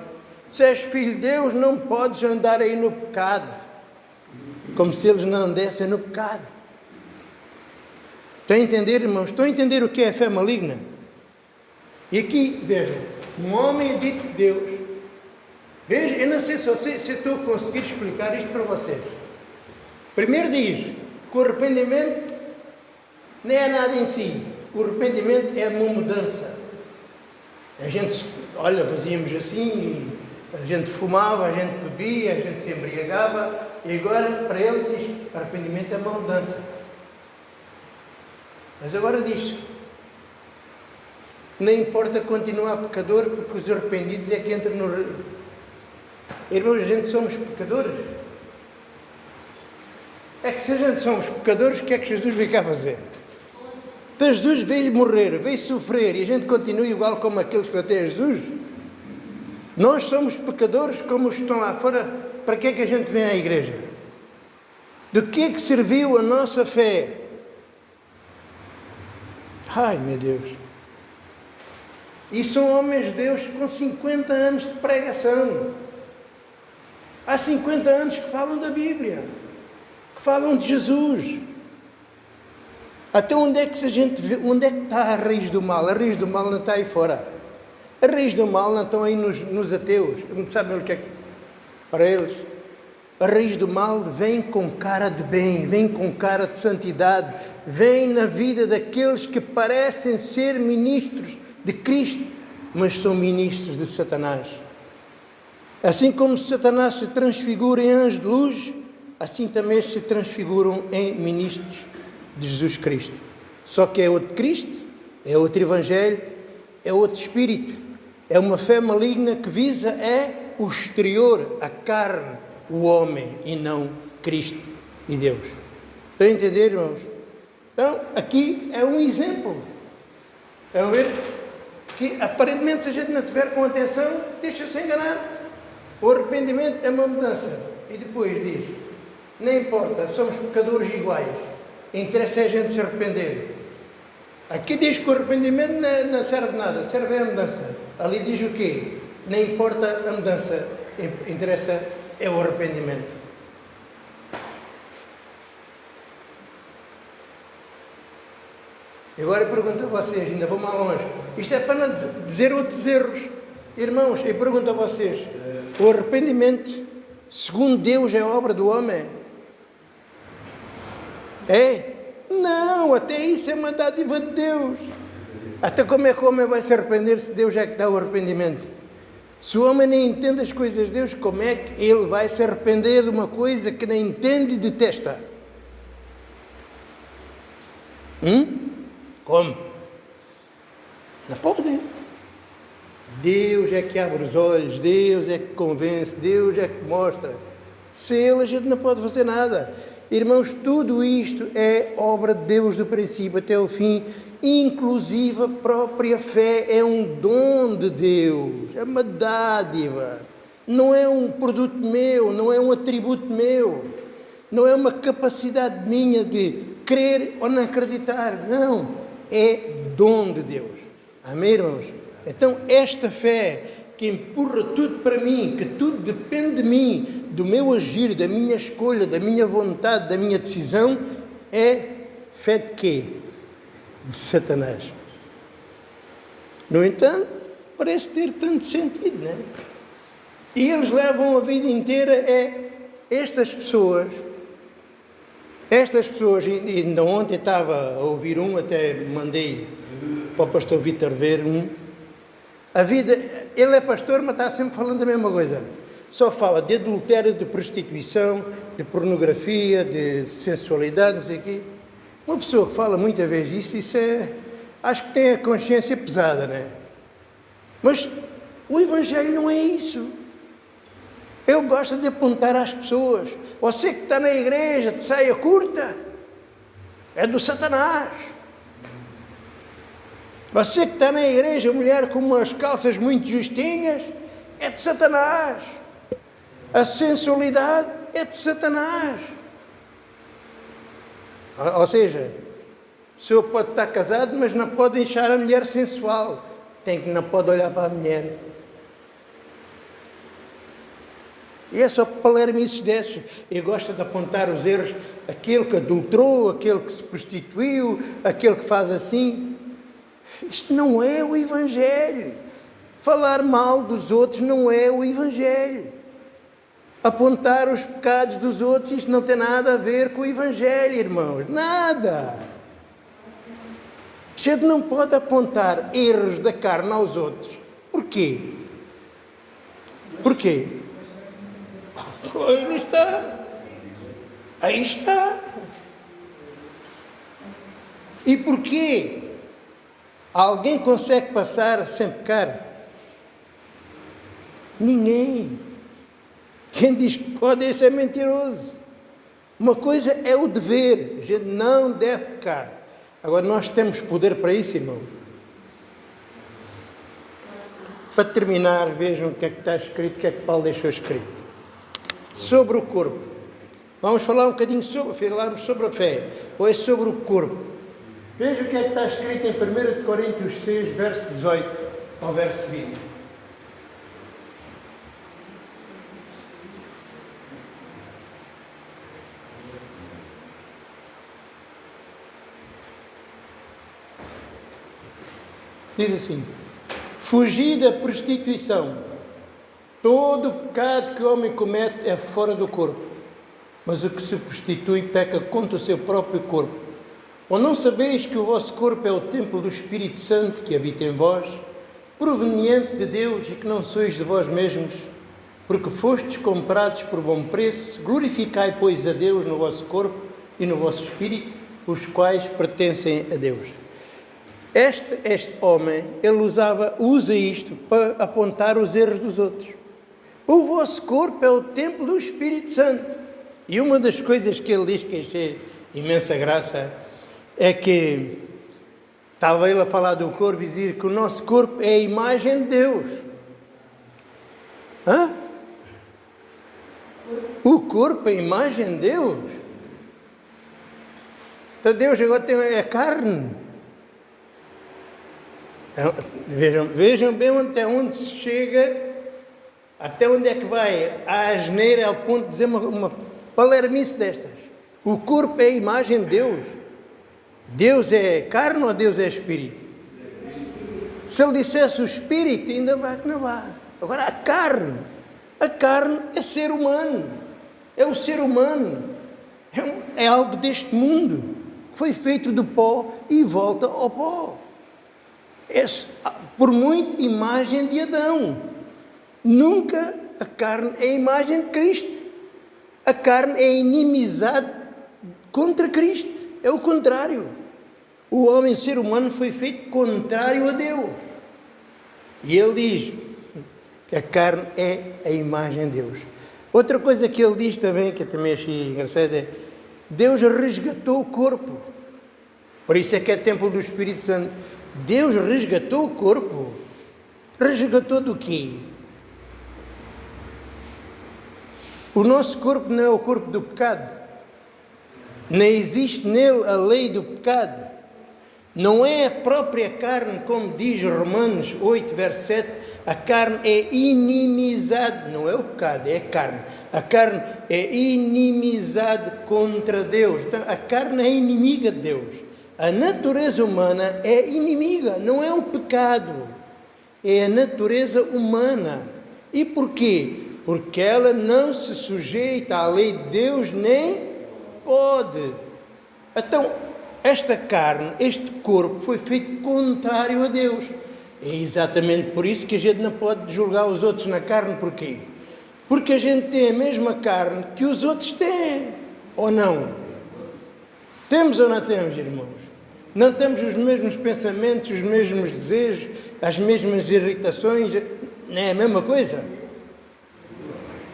Speaker 1: Se és filho de Deus, não podes andar aí no pecado, como se eles não andassem no pecado. Estão a entender, irmãos? Estão a entender o que é a fé maligna? E aqui, vejam, um homem dito de Deus. Vejam, eu não sei se eu estou a conseguir explicar isto para vocês. Primeiro diz que o arrependimento não é nada em si. O arrependimento é uma mudança. A gente, olha, fazíamos assim, a gente fumava, a gente bebia, a gente se embriagava, e agora para ele diz, arrependimento é uma mudança. Mas agora diz, não importa continuar pecador, porque os arrependidos é que entram no... Irmãos, a gente somos pecadores. É que se a gente somos pecadores, o que é que Jesus veio cá fazer? Então Jesus veio morrer, veio sofrer, e a gente continua igual como aqueles que até Jesus? Nós somos pecadores como os que estão lá fora. Para que é que a gente vem à igreja? Do que é que serviu a nossa fé? Ai, meu Deus! E são homens de Deus com 50 anos de pregação. Há 50 anos que falam da Bíblia, que falam de Jesus. Até onde é que se a gente vê, onde é que está a raiz do mal? A raiz do mal não está aí fora. A raiz do mal não está aí nos ateus. Não sabem o que é para eles. A raiz do mal vem com cara de bem, vem com cara de santidade, vem na vida daqueles que parecem ser ministros de Cristo, mas são ministros de Satanás. Assim como Satanás se transfigura em anjo de luz, assim também se transfiguram em ministros de Jesus Cristo. Só que é outro Cristo, é outro Evangelho, é outro Espírito. É uma fé maligna que visa o exterior, a carne, o homem, e não Cristo e Deus. Estão a entender, irmãos? Então, aqui é um exemplo. Estão a ver? Que aparentemente, se a gente não estiver com atenção, deixa-se enganar. O arrependimento é uma mudança. E depois diz, não importa, somos pecadores iguais. Interessa é a gente se arrepender. Aqui diz que o arrependimento não serve nada, serve a mudança. Ali diz o quê? Não importa a mudança, interessa é o arrependimento. Agora eu pergunto a vocês, ainda vou mais longe. Isto é para não dizer outros erros. Irmãos, eu pergunto a vocês, o arrependimento, segundo Deus, é obra do homem? É? Não, até isso é uma dádiva de Deus. Até como é que o homem vai se arrepender se Deus é que dá o arrependimento? Se o homem nem entende as coisas de Deus, como é que ele vai se arrepender de uma coisa que nem entende e detesta? Como? Não pode. Deus é que abre os olhos, Deus é que convence, Deus é que mostra. Sem Ele a gente não pode fazer nada. Irmãos, tudo isto é obra de Deus do princípio até o fim, inclusive a própria fé é um dom de Deus, é uma dádiva, não é um produto meu, não é um atributo meu, não é uma capacidade minha de crer ou não acreditar, não, é dom de Deus. Amém, irmãos? Então, esta fé que empurra tudo para mim, que tudo depende de mim, do meu agir, da minha escolha, da minha vontade, da minha decisão, é fé de quê? De Satanás. No entanto, parece ter tanto sentido, não é? E eles levam a vida inteira estas pessoas, e ainda ontem estava a ouvir até mandei para o pastor Vítor ver a vida, ele é pastor, mas está sempre falando a mesma coisa. Só fala de adultério, de prostituição, de pornografia, de sensualidade, não sei o quê. Uma pessoa que fala muita vez isso acho que tem a consciência pesada, não é? Mas o Evangelho não é isso. Ele gosta de apontar às pessoas. Você que está na igreja de saia curta, é do Satanás. Você que está na igreja, mulher com umas calças muito justinhas, é de Satanás. A sensualidade é de Satanás. Ou seja, a pessoa pode estar casado, mas não pode deixar a mulher sensual. Não pode olhar para a mulher. E é só palermices desses. E gosta de apontar os erros. Aquele que adulterou, aquele que se prostituiu, aquele que faz assim. Isto não é o Evangelho. Falar mal dos outros não é o Evangelho. Apontar os pecados dos outros, isto não tem nada a ver com o Evangelho, irmãos. Nada. A gente não pode apontar erros da carne aos outros. Porquê? Porquê? Aí está. Aí está. E porquê? Alguém consegue passar sem pecar? Ninguém. Quem diz que pode, isso é mentiroso. Uma coisa é o dever. A gente não deve pecar. Agora, nós temos poder para isso, irmão. Para terminar, vejam o que é que está escrito, o que é que Paulo deixou escrito. Sobre o corpo. Vamos falar um bocadinho falarmos sobre a fé. Ou é sobre o corpo. Vejam o que é que está escrito em 1 Coríntios 6, verso 18 ao verso 20. Diz assim: fugir da prostituição. Todo o pecado que o homem comete é fora do corpo, mas o que se prostitui peca contra o seu próprio corpo. Ou não sabeis que o vosso corpo é o templo do Espírito Santo que habita em vós, proveniente de Deus, e que não sois de vós mesmos, porque fostes comprados por bom preço? Glorificai, pois, a Deus no vosso corpo e no vosso espírito, os quais pertencem a Deus. Este homem, ele usa isto para apontar os erros dos outros. O vosso corpo é o templo do Espírito Santo. E uma das coisas que ele diz que achei imensa graça é que estava ele a falar do corpo e dizer que o nosso corpo é a imagem de Deus. Hã? O corpo é a imagem de Deus. Então Deus agora tem a carne. Vejam bem até onde se chega, até onde é que vai a asneira ao ponto de dizer uma palermice destas. O corpo é a imagem de Deus. Deus é carne ou Deus é espírito? Se ele dissesse o espírito, ainda vai que não vai. Agora a carne é ser humano, é o ser humano, é algo deste mundo, que foi feito do pó e volta ao pó. É, por muito, imagem de Adão. Nunca a carne é a imagem de Cristo. A carne é inimizade contra Cristo. É o contrário. O homem, o ser humano, foi feito contrário a Deus. E ele diz que a carne é a imagem de Deus. Outra coisa que ele diz também, que eu também achei engraçado, é: Deus resgatou o corpo. Por isso é que é templo do Espírito Santo. Deus resgatou o corpo. Resgatou do quê? O nosso corpo não é o corpo do pecado. Nem existe nele a lei do pecado. Não é a própria carne, como diz Romanos 8, verso 7, a carne é inimizade, não é o pecado, é a carne. A carne é inimizade contra Deus. Então, a carne é inimiga de Deus. A natureza humana é inimiga, não é o pecado, é a natureza humana. E porquê? Porque ela não se sujeita à lei de Deus, nem pode. Então, esta carne, este corpo, foi feito contrário a Deus. É exatamente por isso que a gente não pode julgar os outros na carne. Porquê? Porque a gente tem a mesma carne que os outros têm. Ou não? Temos ou não temos, irmãos? Não temos os mesmos pensamentos, os mesmos desejos, as mesmas irritações? Não é a mesma coisa?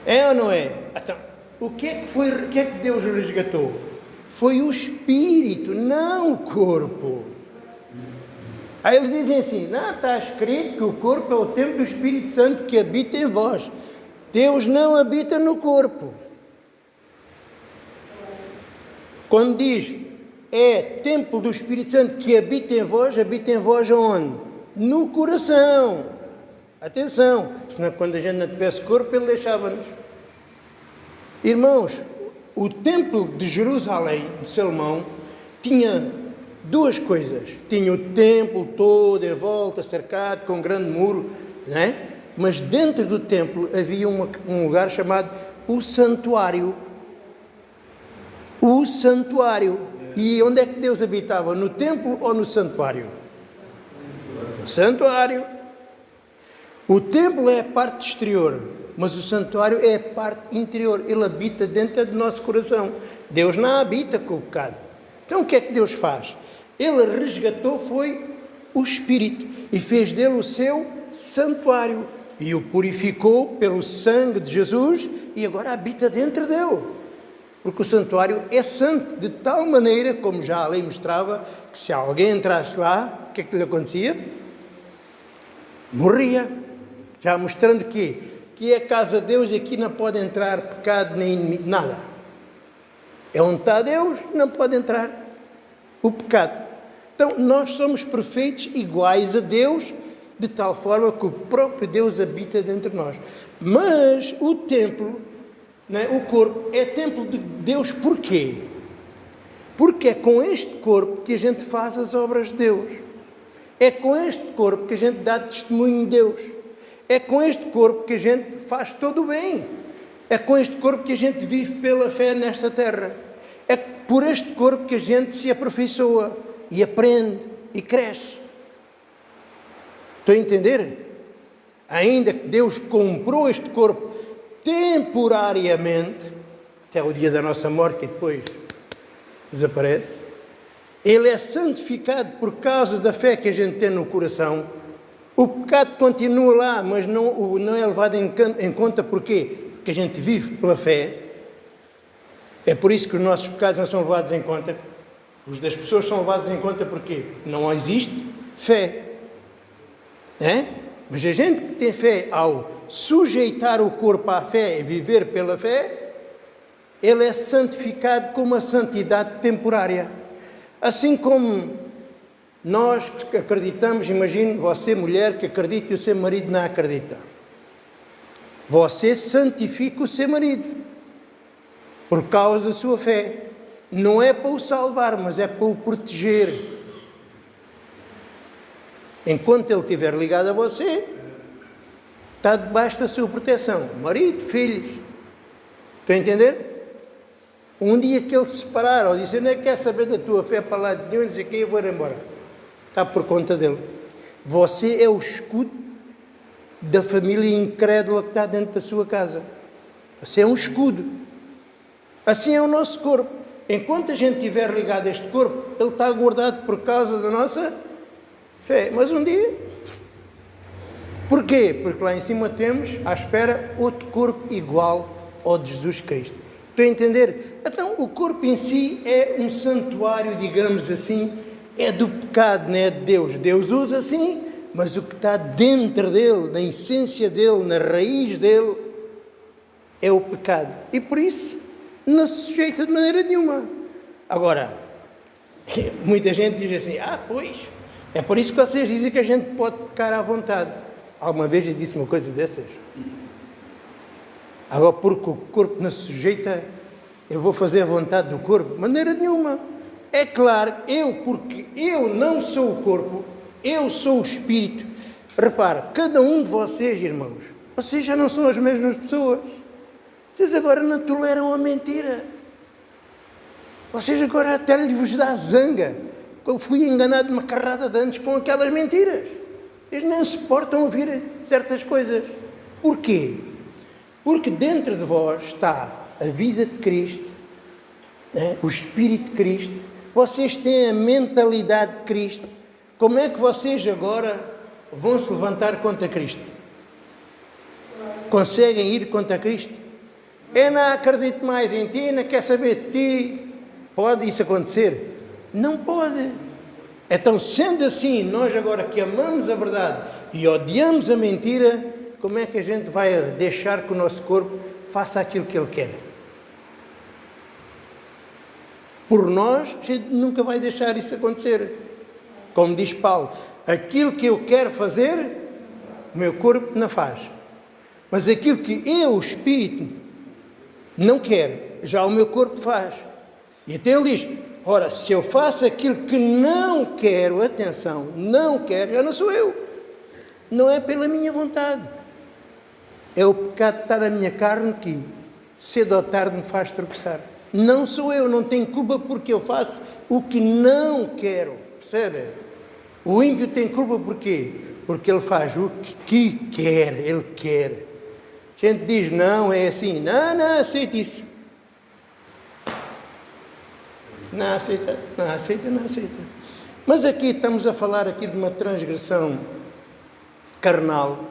Speaker 1: É ou não é? Então, o que é que Deus resgatou? Foi o espírito, não o corpo. Aí eles dizem assim: não, está escrito que o corpo é o templo do Espírito Santo que habita em vós. Deus não habita no corpo. Quando diz é templo do Espírito Santo que habita em vós aonde? No coração. Atenção, senão quando a gente não tivesse corpo, ele deixava-nos. Irmãos, o templo de Jerusalém, de Salomão, tinha duas coisas. Tinha o templo todo em volta, cercado, com um grande muro, não é? Mas dentro do templo havia um lugar chamado o santuário. O santuário. E onde é que Deus habitava? No templo ou no santuário? No santuário. O templo é a parte exterior, mas o santuário é a parte interior. Ele habita dentro do nosso coração. Deus não habita com o pecado. Então o que é que Deus faz? Ele resgatou, foi o Espírito, e fez dele o seu santuário, e o purificou pelo sangue de Jesus, e agora habita dentro dele. Porque o santuário é santo, de tal maneira, como já a lei mostrava, que se alguém entrasse lá, o que é que lhe acontecia? Morria. Já mostrando que é a casa de Deus e aqui não pode entrar pecado nem inimigo, nada. É onde está Deus, não pode entrar o pecado. Então, nós somos perfeitos, iguais a Deus, de tal forma que o próprio Deus habita dentro de nós. Mas o templo, né, o corpo, é templo de Deus porquê? Porque é com este corpo que a gente faz as obras de Deus. É com este corpo que a gente dá testemunho de Deus. É com este corpo que a gente faz todo o bem. É com este corpo que a gente vive pela fé nesta terra. É por este corpo que a gente se aperfeiçoa e aprende e cresce. Estão a entender? Ainda que Deus comprou este corpo temporariamente, até o dia da nossa morte e depois desaparece, ele é santificado por causa da fé que a gente tem no coração. O pecado continua lá, mas não é levado em conta. Porquê? Porque a gente vive pela fé. É por isso que os nossos pecados não são levados em conta. Os das pessoas são levados em conta porquê? Não existe fé. Mas a gente que tem fé, ao sujeitar o corpo à fé e viver pela fé, ele é santificado com uma santidade temporária. Assim como nós que acreditamos, imagine você, mulher, que acredita e o seu marido não acredita. Você santifica o seu marido por causa da sua fé. Não é para o salvar, mas é para o proteger. Enquanto ele estiver ligado a você, está debaixo da sua proteção. Marido, filhos. Estão a entender? Um dia que ele se separar, ou dizer, não quer saber da tua fé para lá de nenhum, dizer que eu vou embora. Está por conta dele. Você é o escudo da família incrédula que está dentro da sua casa. Você é um escudo. Assim é o nosso corpo. Enquanto a gente estiver ligado a este corpo, ele está guardado por causa da nossa fé. Mas um dia... Porquê? Porque lá em cima temos, à espera, outro corpo igual ao de Jesus Cristo. Estão a entender? Então, o corpo em si é um santuário, digamos assim, é do pecado, não é de Deus. Deus usa assim, mas o que está dentro dele, na essência dele, na raiz dele, é o pecado. E por isso, não se sujeita de maneira nenhuma. Agora, muita gente diz assim, pois, é por isso que vocês dizem que a gente pode pecar à vontade. Alguma vez eu disse uma coisa dessas? Agora, porque o corpo não se sujeita, eu vou fazer a vontade do corpo? De maneira nenhuma. É claro, porque eu não sou o corpo, eu sou o espírito. Repara, cada um de vocês, irmãos, vocês já não são as mesmas pessoas. Vocês agora não toleram a mentira. Vocês agora até lhes dá zanga. Eu fui enganado uma carrada de anos com aquelas mentiras. Eles não suportam ouvir certas coisas. Porquê? Porque dentro de vós está a vida de Cristo, o Espírito de Cristo. Vocês têm a mentalidade de Cristo. Como é que vocês agora vão se levantar contra Cristo? Conseguem ir contra Cristo? Eu não acredito mais em ti, não quer saber de ti. Pode isso acontecer? Não pode. Então, sendo assim, nós agora que amamos a verdade e odiamos a mentira, como é que a gente vai deixar que o nosso corpo faça aquilo que ele quer? Por nós, a gente nunca vai deixar isso acontecer. Como diz Paulo, aquilo que eu quero fazer, o meu corpo não faz. Mas aquilo que eu, o Espírito, não quero, já o meu corpo faz. E até ele diz, ora, se eu faço aquilo que não quero, atenção, não quero, já não sou eu. Não é pela minha vontade. É o pecado que está na minha carne que cedo ou tarde me faz tropeçar. Não sou eu, não tenho culpa porque eu faço o que não quero. Percebe? O ímpio tem culpa porquê? Porque ele faz o que quer, ele quer. A gente diz, não, é assim. Não aceita isso. Não aceita. Mas aqui estamos a falar aqui de uma transgressão carnal.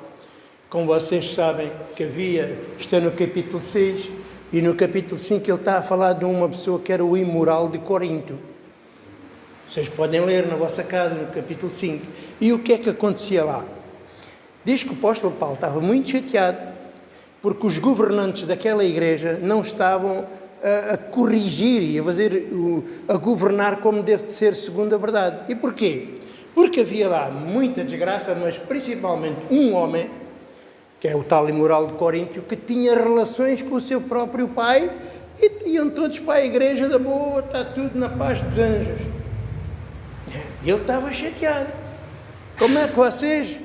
Speaker 1: Como vocês sabem que havia, está no capítulo 6 e no capítulo 5 ele está a falar de uma pessoa que era o imoral de Corinto. Vocês podem ler na vossa casa no capítulo 5. E o que é que acontecia lá? Diz que o apóstolo Paulo estava muito chateado porque os governantes daquela igreja não estavam a corrigir e a governar como deve de ser segundo a verdade. E porquê? Porque havia lá muita desgraça, mas principalmente um homem, que é o tal imoral de Corinto, que tinha relações com o seu próprio pai e iam todos para a igreja da boa, está tudo na paz dos anjos. E ele estava chateado. Como é que vocês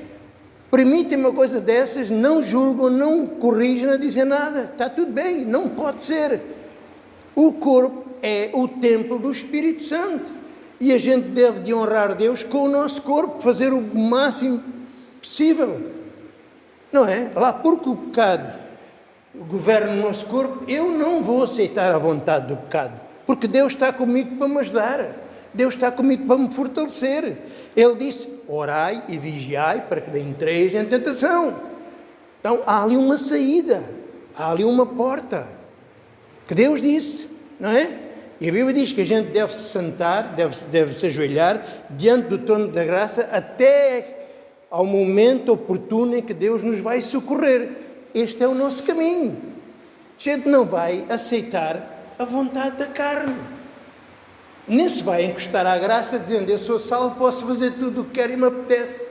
Speaker 1: permitem uma coisa dessas, não julgam, não corrigem, não dizem nada? Está tudo bem, não pode ser. O corpo é o templo do Espírito Santo. E a gente deve de honrar Deus com o nosso corpo, fazer o máximo possível. Não é? Lá porque o pecado governa o nosso corpo, eu não vou aceitar a vontade do pecado. Porque Deus está comigo para me ajudar. Deus está comigo para me fortalecer. Ele disse, orai e vigiai para que não entreis em tentação. Então há ali uma saída, há ali uma porta, que Deus disse, não é? E a Bíblia diz que a gente deve se sentar, deve se ajoelhar diante do trono da graça até ao momento oportuno em que Deus nos vai socorrer. Este é o nosso caminho. A gente não vai aceitar a vontade da carne. Nem se vai encostar à graça dizendo, eu sou salvo, posso fazer tudo o que quero e me apetece.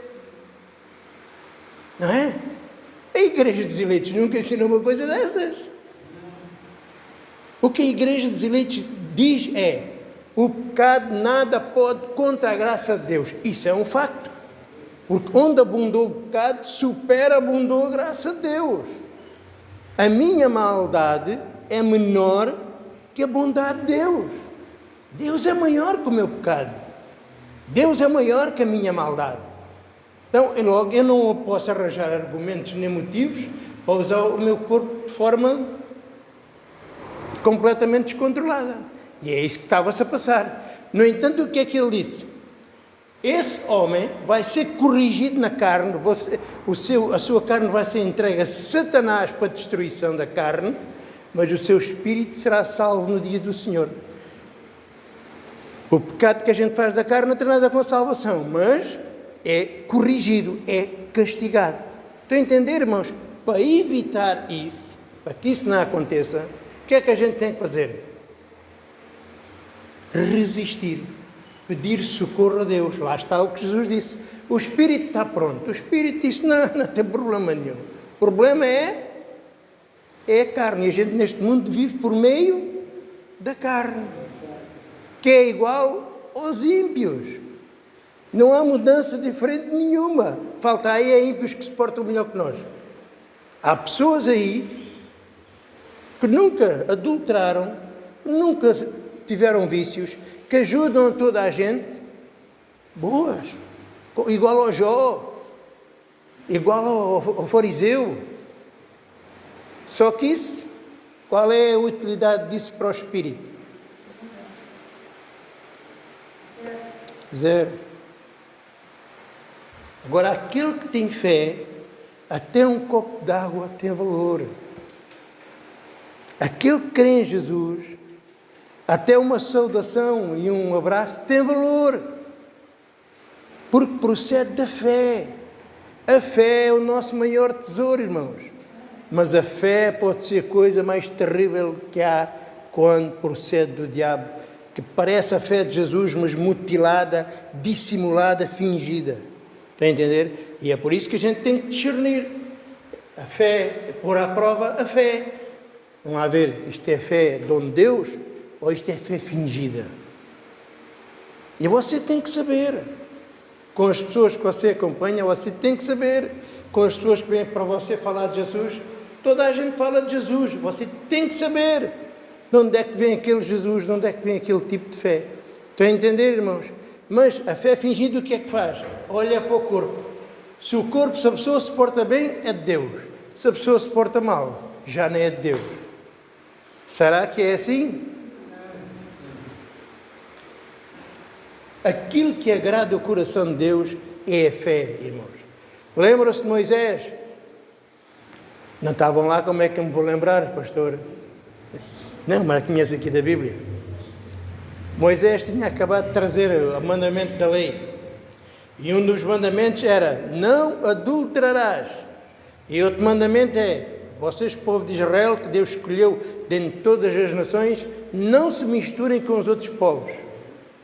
Speaker 1: Não é? A Igreja dos Eleitos nunca ensinou uma coisa dessas. O que a Igreja dos Eleitos diz é, o pecado nada pode contra a graça de Deus. Isso é um facto. Porque onde abundou o pecado, superabundou a graça de Deus. A minha maldade é menor que a bondade de Deus. Deus é maior que o meu pecado. Deus é maior que a minha maldade. Então, logo, eu não posso arranjar argumentos nem motivos para usar o meu corpo de forma completamente descontrolada. E é isso que estava-se a passar. No entanto, o que é que ele disse? Esse homem vai ser corrigido na carne, a sua carne vai ser entregue a Satanás para a destruição da carne, mas o seu espírito será salvo no dia do Senhor. O pecado que a gente faz da carne não tem nada com a salvação, mas é corrigido, é castigado. Estão a entender, irmãos? Para evitar isso, para que isso não aconteça, o que é que a gente tem que fazer? Resistir. Pedir socorro a Deus. Lá está o que Jesus disse. O Espírito está pronto. O Espírito disse, não tem problema nenhum. O problema é a carne. E a gente neste mundo vive por meio da carne, que é igual aos ímpios. Não há mudança diferente nenhuma. Falta aí a ímpios que se portam melhor que nós. Há pessoas aí que nunca adulteraram, nunca tiveram vícios, que ajudam toda a gente, boas, igual ao Jó, igual ao fariseu. Só que isso, qual é a utilidade disso para o espírito? Zero. Agora, aquele que tem fé, até um copo d'água tem valor. Aquele que crê em Jesus, até uma saudação e um abraço tem valor, porque procede da fé. A fé é o nosso maior tesouro, irmãos. Mas a fé pode ser a coisa mais terrível que há quando procede do diabo, que parece a fé de Jesus, mas mutilada, dissimulada, fingida. Estão a entender? E é por isso que a gente tem que discernir. A fé, pôr à prova a fé. Vamos lá ver, isto é fé de onde Deus, ou isto é fé fingida? E você tem que saber. Com as pessoas que você acompanha, você tem que saber. Com as pessoas que vêm para você falar de Jesus, toda a gente fala de Jesus. Você tem que saber de onde é que vem aquele Jesus, de onde é que vem aquele tipo de fé. Estão a entender, irmãos? Mas a fé fingida o que é que faz? Olha para o corpo. Se o corpo, se a pessoa se porta bem, é de Deus. Se a pessoa se porta mal, já não é de Deus. Será que é assim? Aquilo que agrada o coração de Deus é a fé, irmãos. Lembram-se de Moisés? Não estavam lá, como é que eu me vou lembrar, pastor? Não, mas conhece aqui da Bíblia. Moisés tinha acabado de trazer o mandamento da lei. E um dos mandamentos era, não adulterarás. E outro mandamento é, vocês, povo de Israel, que Deus escolheu dentre todas as nações, não se misturem com os outros povos.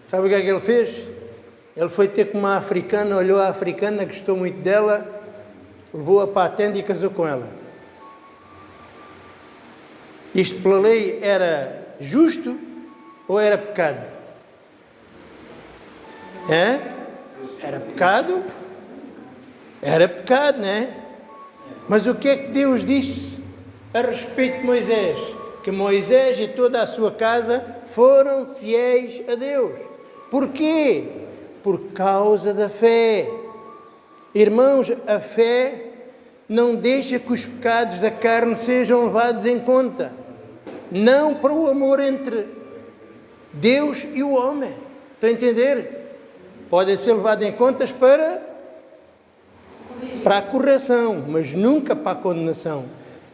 Speaker 1: Sabe o que é que ele fez? Ele foi ter com uma africana, olhou a africana, gostou muito dela, levou-a para a tenda e casou com ela. Isto pela lei era justo ou era pecado? Era pecado Era pecado, não é? Mas o que é que Deus disse a respeito de Moisés? Que Moisés e toda a sua casa foram fiéis a Deus. Porquê? Por causa da fé. Irmãos, a fé não deixa que os pecados da carne sejam levados em conta. Não para o amor entre Deus e o homem. Estão a entender? Podem ser levados em contas para a correção, mas nunca para a condenação.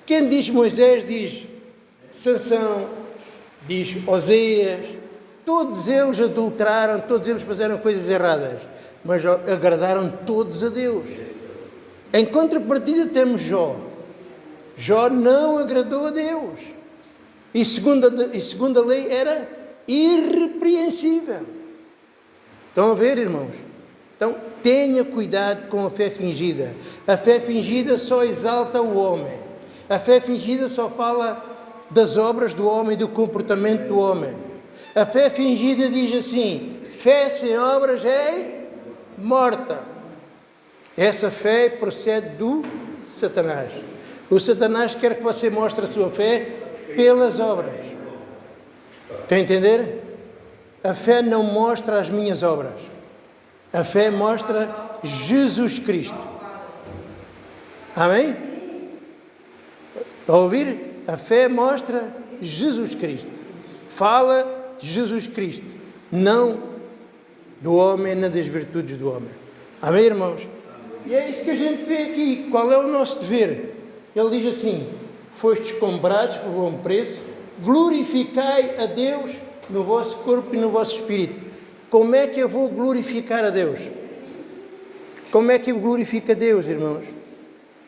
Speaker 1: Quem diz Moisés, diz Sansão, diz Oséias, todos eles adulteraram, todos eles fizeram coisas erradas, mas agradaram todos a Deus. Em contrapartida temos Jó. Jó não agradou a Deus. E segundo a lei era irrepreensível. Estão a ver, irmãos? Então, tenha cuidado com a fé fingida. A fé fingida só exalta o homem. A fé fingida só fala das obras do homem, do comportamento do homem. A fé fingida diz assim: fé sem obras é morta. Essa fé procede do Satanás. O Satanás quer que você mostre a sua fé pelas obras. Estão a entender? A fé não mostra as minhas obras. A fé mostra Jesus Cristo. Amém? Está a ouvir? A fé mostra Jesus Cristo. Fala Jesus Cristo. Não do homem, nem das virtudes do homem. Amém, irmãos? E é isso que a gente vê aqui. Qual é o nosso dever? Ele diz assim: fostes comprados por bom preço, glorificai a Deus no vosso corpo e no vosso espírito. Como é que eu vou glorificar a Deus? Como é que eu glorifico a Deus, irmãos?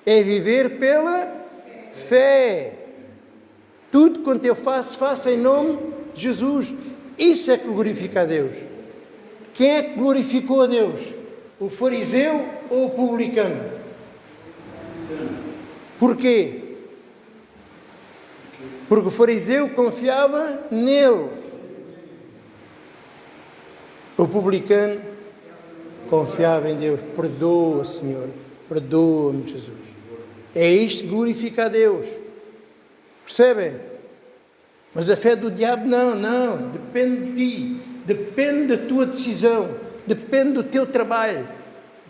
Speaker 1: É viver pela fé. Tudo quanto eu faço, faço em nome de Jesus. Isso é que glorifica a Deus. Quem é que glorificou a Deus? O fariseu ou o publicano? Porquê? Porque o fariseu confiava nele. O publicano confiava em Deus. Perdoa, Senhor. Perdoa-me, Jesus. É isto que glorifica a Deus. Percebem? Mas a fé do diabo não. Depende de ti. Depende da tua decisão. Depende do teu trabalho.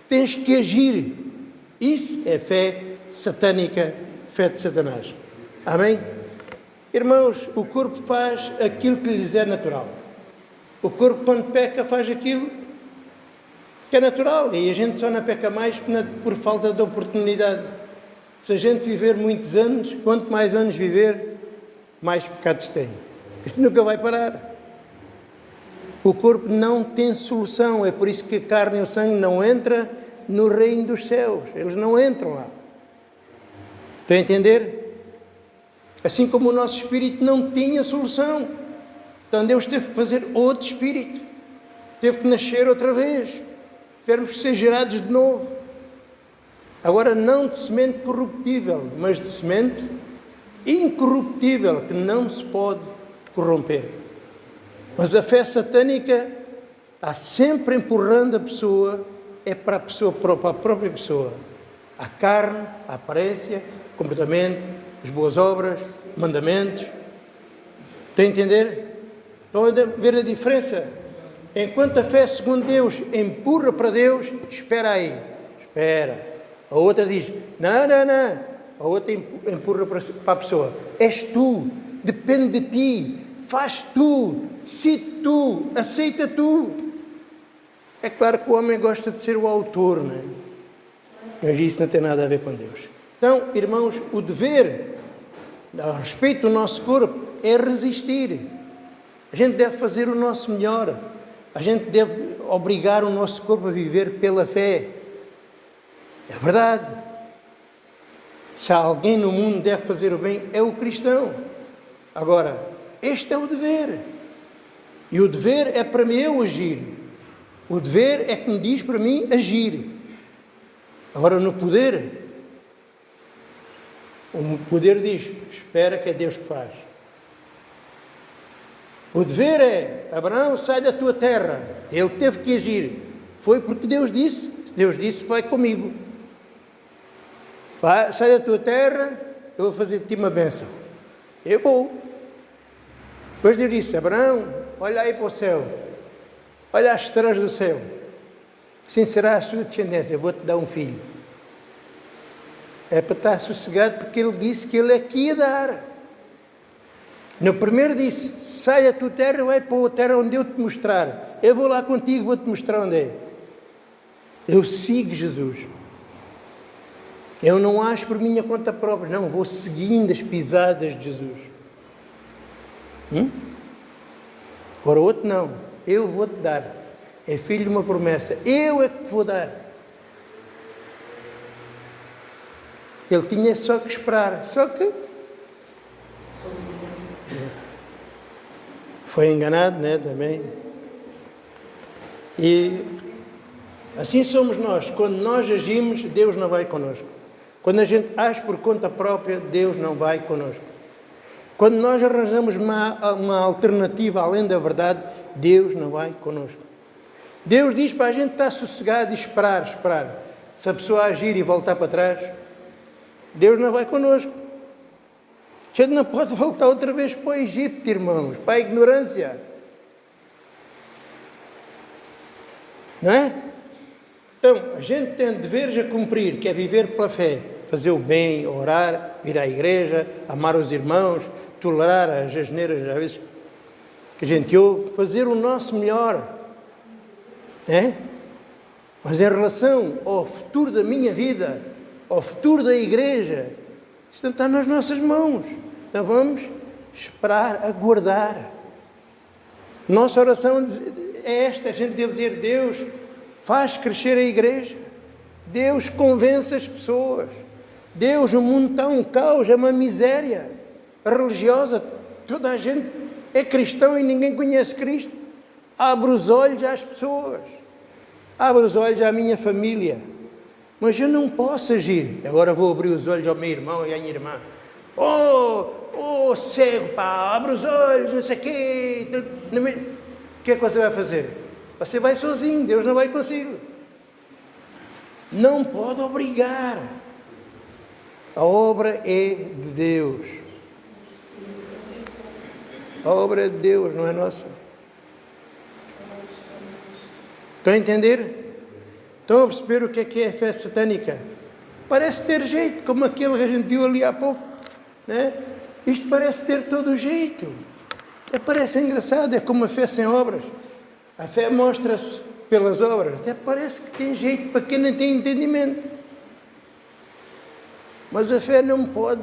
Speaker 1: Tens que agir. Isso é fé satânica, fé de Satanás. Amém? Irmãos, o corpo faz aquilo que lhes é natural. O corpo, quando peca, faz aquilo que é natural. E a gente só não peca mais por falta de oportunidade. Se a gente viver muitos anos, quanto mais anos viver, mais pecados tem. Nunca vai parar. O corpo não tem solução. É por isso que a carne e o sangue não entram no reino dos céus. Eles não entram lá. Estão a entender? Assim como o nosso espírito não tinha solução. Então Deus teve que fazer outro espírito. Teve que nascer outra vez. Tivemos que ser gerados de novo. Agora não de semente corruptível, mas de semente incorruptível, que não se pode corromper. Mas a fé satânica está sempre empurrando a pessoa, é para a pessoa, para a própria pessoa. A carne, a aparência, o comportamento, as boas obras, mandamentos. Estão a entender? Estão a ver a diferença? Enquanto a fé segundo Deus empurra para Deus, espera aí, espera. A outra diz, não. A outra empurra para a pessoa. És tu, depende de ti, faz tu, decide tu, aceita tu. É claro que o homem gosta de ser o autor, não é? Mas isso não tem nada a ver com Deus. Então, irmãos, o dever a respeito do nosso corpo é resistir. A gente deve fazer o nosso melhor. A gente deve obrigar o nosso corpo a viver pela fé. É verdade. Se alguém no mundo deve fazer o bem, é o cristão. Agora, este é o dever. E o dever é para mim eu agir. O dever é que me diz para mim agir. Agora, no poder, o poder diz, espera que é Deus que faz. O dever é, Abraão, sai da tua terra. Ele teve que agir. Foi porque Deus disse. Se Deus disse, vai comigo. Vai, sai da tua terra, eu vou fazer de ti uma bênção. Eu vou. Depois Deus disse, Abraão, olha aí para o céu, olha as estrelas do céu, assim será a sua descendência, eu vou-te dar um filho. É para estar sossegado, porque ele disse que ele é que ia dar. No primeiro disse, sai da tua terra e vai para a terra onde eu te mostrar. Eu vou lá contigo, vou-te mostrar onde é. Eu sigo Jesus. Eu não acho por minha conta própria, não, vou seguindo as pisadas de Jesus. Para o outro não, eu vou-te dar. É filho de uma promessa, eu é que te vou dar. Ele tinha só que esperar, só que foi enganado, né, também. E assim somos nós, quando nós agimos, Deus não vai connosco. Quando a gente age por conta própria, Deus não vai connosco. Quando nós arranjamos uma alternativa além da verdade, Deus não vai connosco. Deus diz para a gente estar sossegado e esperar. Se a pessoa agir e voltar para trás, Deus não vai connosco. A gente não pode voltar outra vez para o Egito, irmãos, para a ignorância. Não é? Então, a gente tem deveres a cumprir, que é viver pela fé. Fazer o bem, orar, ir à igreja, amar os irmãos, tolerar as asneiras, às vezes, que a gente ouve, fazer o nosso melhor. É? Mas em relação ao futuro da minha vida, ao futuro da igreja, isto não está nas nossas mãos. Então vamos esperar, aguardar. Nossa oração é esta, a gente deve dizer, Deus faz crescer a igreja. Deus convence as pessoas. Deus, o mundo está um caos, é uma miséria religiosa. Toda a gente é cristão e ninguém conhece Cristo. Abre os olhos às pessoas. Abre os olhos à minha família. Mas eu não posso agir. Agora vou abrir os olhos ao meu irmão e à minha irmã. Oh, cego, pá, abre os olhos, não sei o quê. O que é que você vai fazer? Você vai sozinho, Deus não vai consigo. Não pode obrigar. A obra é de Deus. A obra é de Deus, não é nossa. Estão a entender? Estão a perceber o que é fé satânica? Parece ter jeito, como aquele que a gente viu ali há pouco. Né? Isto parece ter todo o jeito. Parece engraçado, é como a fé sem obras. A fé mostra-se pelas obras. Até parece que tem jeito para quem não tem entendimento. Mas a fé não pode.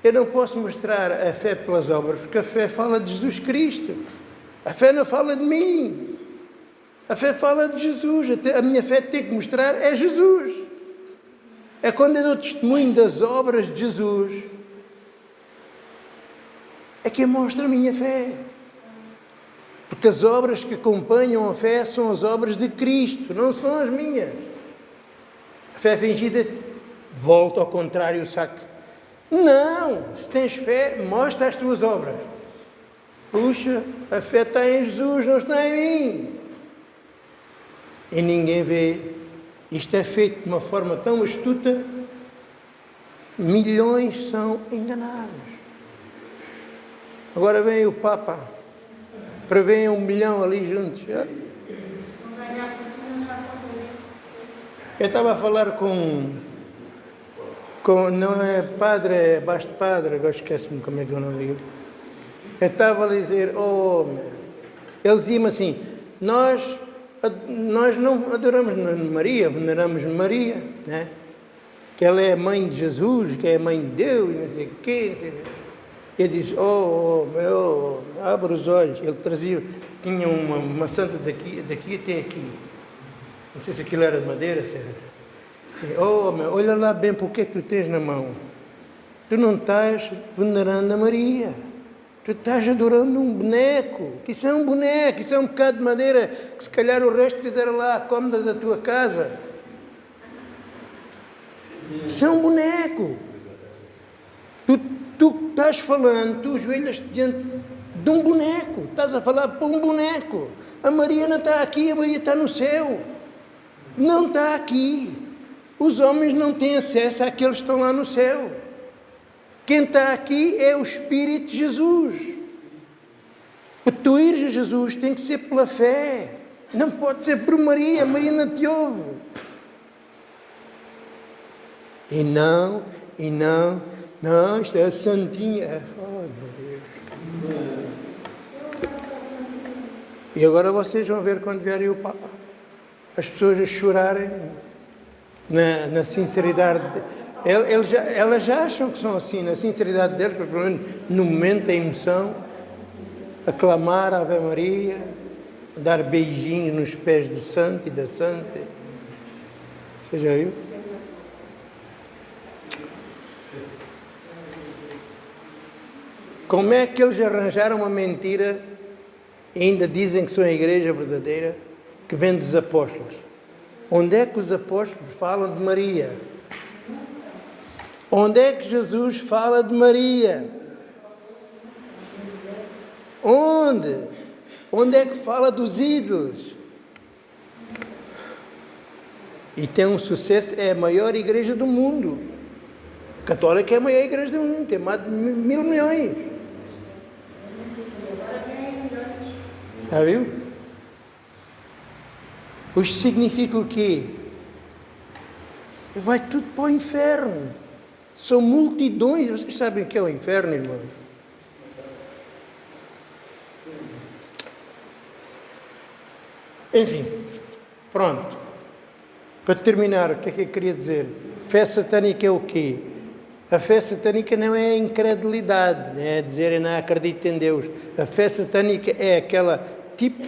Speaker 1: Eu não posso mostrar a fé pelas obras, porque a fé fala de Jesus Cristo. A fé não fala de mim. A fé fala de Jesus. A minha fé tem que mostrar é Jesus. É quando eu dou testemunho das obras de Jesus, é que eu mostro a minha fé. Porque as obras que acompanham a fé são as obras de Cristo, não são as minhas. A fé fingida volta ao contrário o saco. Não! Se tens fé, mostra as tuas obras. Puxa, a fé está em Jesus, não está em mim. E ninguém vê. Isto é feito de uma forma tão astuta, milhões são enganados. Agora vem o Papa, para ver 1 milhão ali juntos. Eu estava a falar com não é padre, é abaixo de padre, agora esquece-me como é que eu não digo. Eu estava a dizer, ele dizia-me assim, nós não adoramos Maria, veneramos Maria, né? Que ela é a mãe de Jesus, que é a mãe de Deus, não sei o quê, não sei o quê. Ele diz, meu, abre os olhos. Ele trazia, tinha uma santa daqui até aqui. Não sei se aquilo era de madeira, se era. Meu, olha lá bem para o que é que tu tens na mão. Tu não estás venerando a Maria. Tu estás adorando um boneco. Que isso é um boneco, isso é um bocado de madeira que se calhar o resto fizeram lá a cômoda da tua casa. Isso é um boneco. Tu estás falando, tu ajoelhas-te diante de um boneco. Estás a falar para um boneco. A Maria não está aqui, a Maria está no céu. Não está aqui. Os homens não têm acesso àqueles que estão lá no céu. Quem está aqui é o Espírito de Jesus. Para tu ires a Jesus tem que ser pela fé. Não pode ser por Maria. Maria não te ouve. E não, isto é a santinha. Oh, meu Deus. E agora vocês vão ver quando vierem o Papa. As pessoas a chorarem na sinceridade. Elas já acham que são assim, na sinceridade deles, pelo menos no momento da emoção, aclamar a Ave Maria, dar beijinhos nos pés do santo e da santa. Você já viu? Como é que eles arranjaram uma mentira e ainda dizem que são a igreja verdadeira, que vem dos apóstolos? Onde é que os apóstolos falam de Maria? Onde é que Jesus fala de Maria? Onde? Onde é que fala dos ídolos? E tem um sucesso, é a maior igreja do mundo. A católica é a maior igreja do mundo, tem mais de 1.000 milhões. Já viu? Isto significa o quê? Vai tudo para o inferno. São multidões. Vocês sabem o que é o inferno, irmãos? Enfim, pronto. Para terminar, o que é que eu queria dizer? Fé satânica é o quê? A fé satânica não é a incredulidade, não é dizer eu não acredito em Deus. A fé satânica é aquela tipo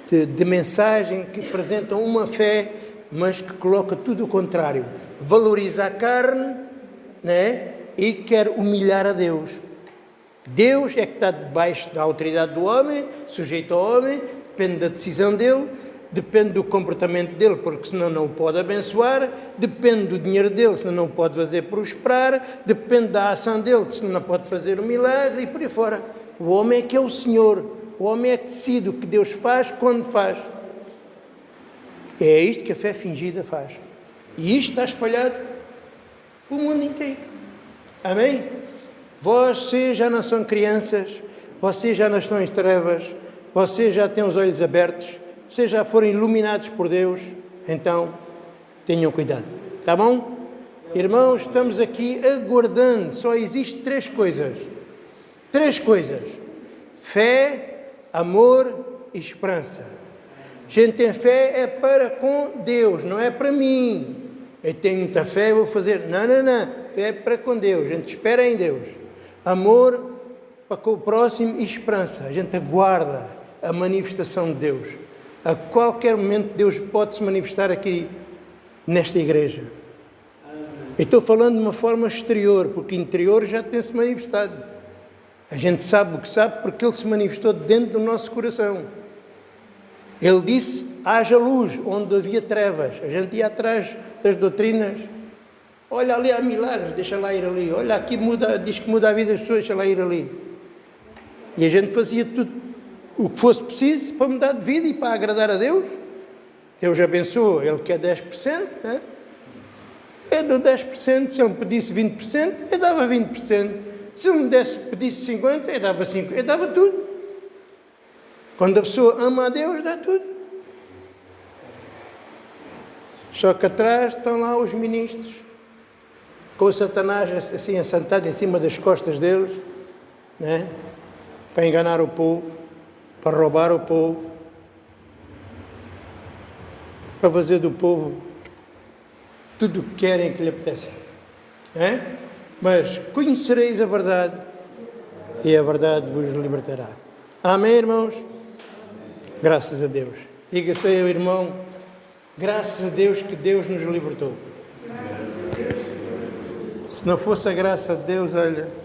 Speaker 1: de mensagem que apresenta uma fé, mas que coloca tudo o contrário. Valoriza a carne, né? E quer humilhar a Deus. Deus é que está debaixo da autoridade do homem, sujeito ao homem, depende da decisão dele, depende do comportamento dele, porque senão não o pode abençoar, depende do dinheiro dele, senão não o pode fazer prosperar, depende da ação dele, senão não pode fazer um milagre e por aí fora. O homem é que é o Senhor, o homem é que decide o que Deus faz, quando faz. É isto que a fé fingida faz. E isto está espalhado pelo mundo inteiro. Amém? Vocês já não são crianças, vocês já não estão em trevas, vocês já têm os olhos abertos, vocês já foram iluminados por Deus, então tenham cuidado. Está bom? Irmãos, estamos aqui aguardando, só existe três coisas. Três coisas. Fé, amor e esperança. Gente tem fé é para com Deus, não é para mim. Eu tenho muita fé, vou fazer. Não. Fé é para com Deus. A gente espera em Deus. Amor para com o próximo e esperança. A gente aguarda a manifestação de Deus. A qualquer momento Deus pode se manifestar aqui nesta igreja. Eu estou falando de uma forma exterior, porque interior já tem-se manifestado. A gente sabe o que sabe porque Ele se manifestou dentro do nosso coração. Ele disse, haja luz onde havia trevas. A gente ia atrás das doutrinas. Olha ali há milagres, deixa lá ir ali. Olha aqui diz que muda a vida das pessoas, deixa lá ir ali. E a gente fazia tudo o que fosse preciso para mudar de vida e para agradar a Deus. Deus abençoa, Ele quer 10%, né? Eu dou 10%, se Ele me pedisse 20%, eu dava 20%. Se Ele me pedisse 50%, eu dava 5%, eu dava tudo. Quando a pessoa ama a Deus, dá tudo. Só que atrás estão lá os ministros, com o Satanás assim assentado em cima das costas deles, né? Para enganar o povo, para roubar o povo, para fazer do povo tudo o que querem que lhe apetece. Né? Mas conhecereis a verdade e a verdade vos libertará. Amém, irmãos? Graças a Deus. Diga-se ao irmão, graças a Deus que Deus nos libertou. Se não fosse a graça de Deus, olha...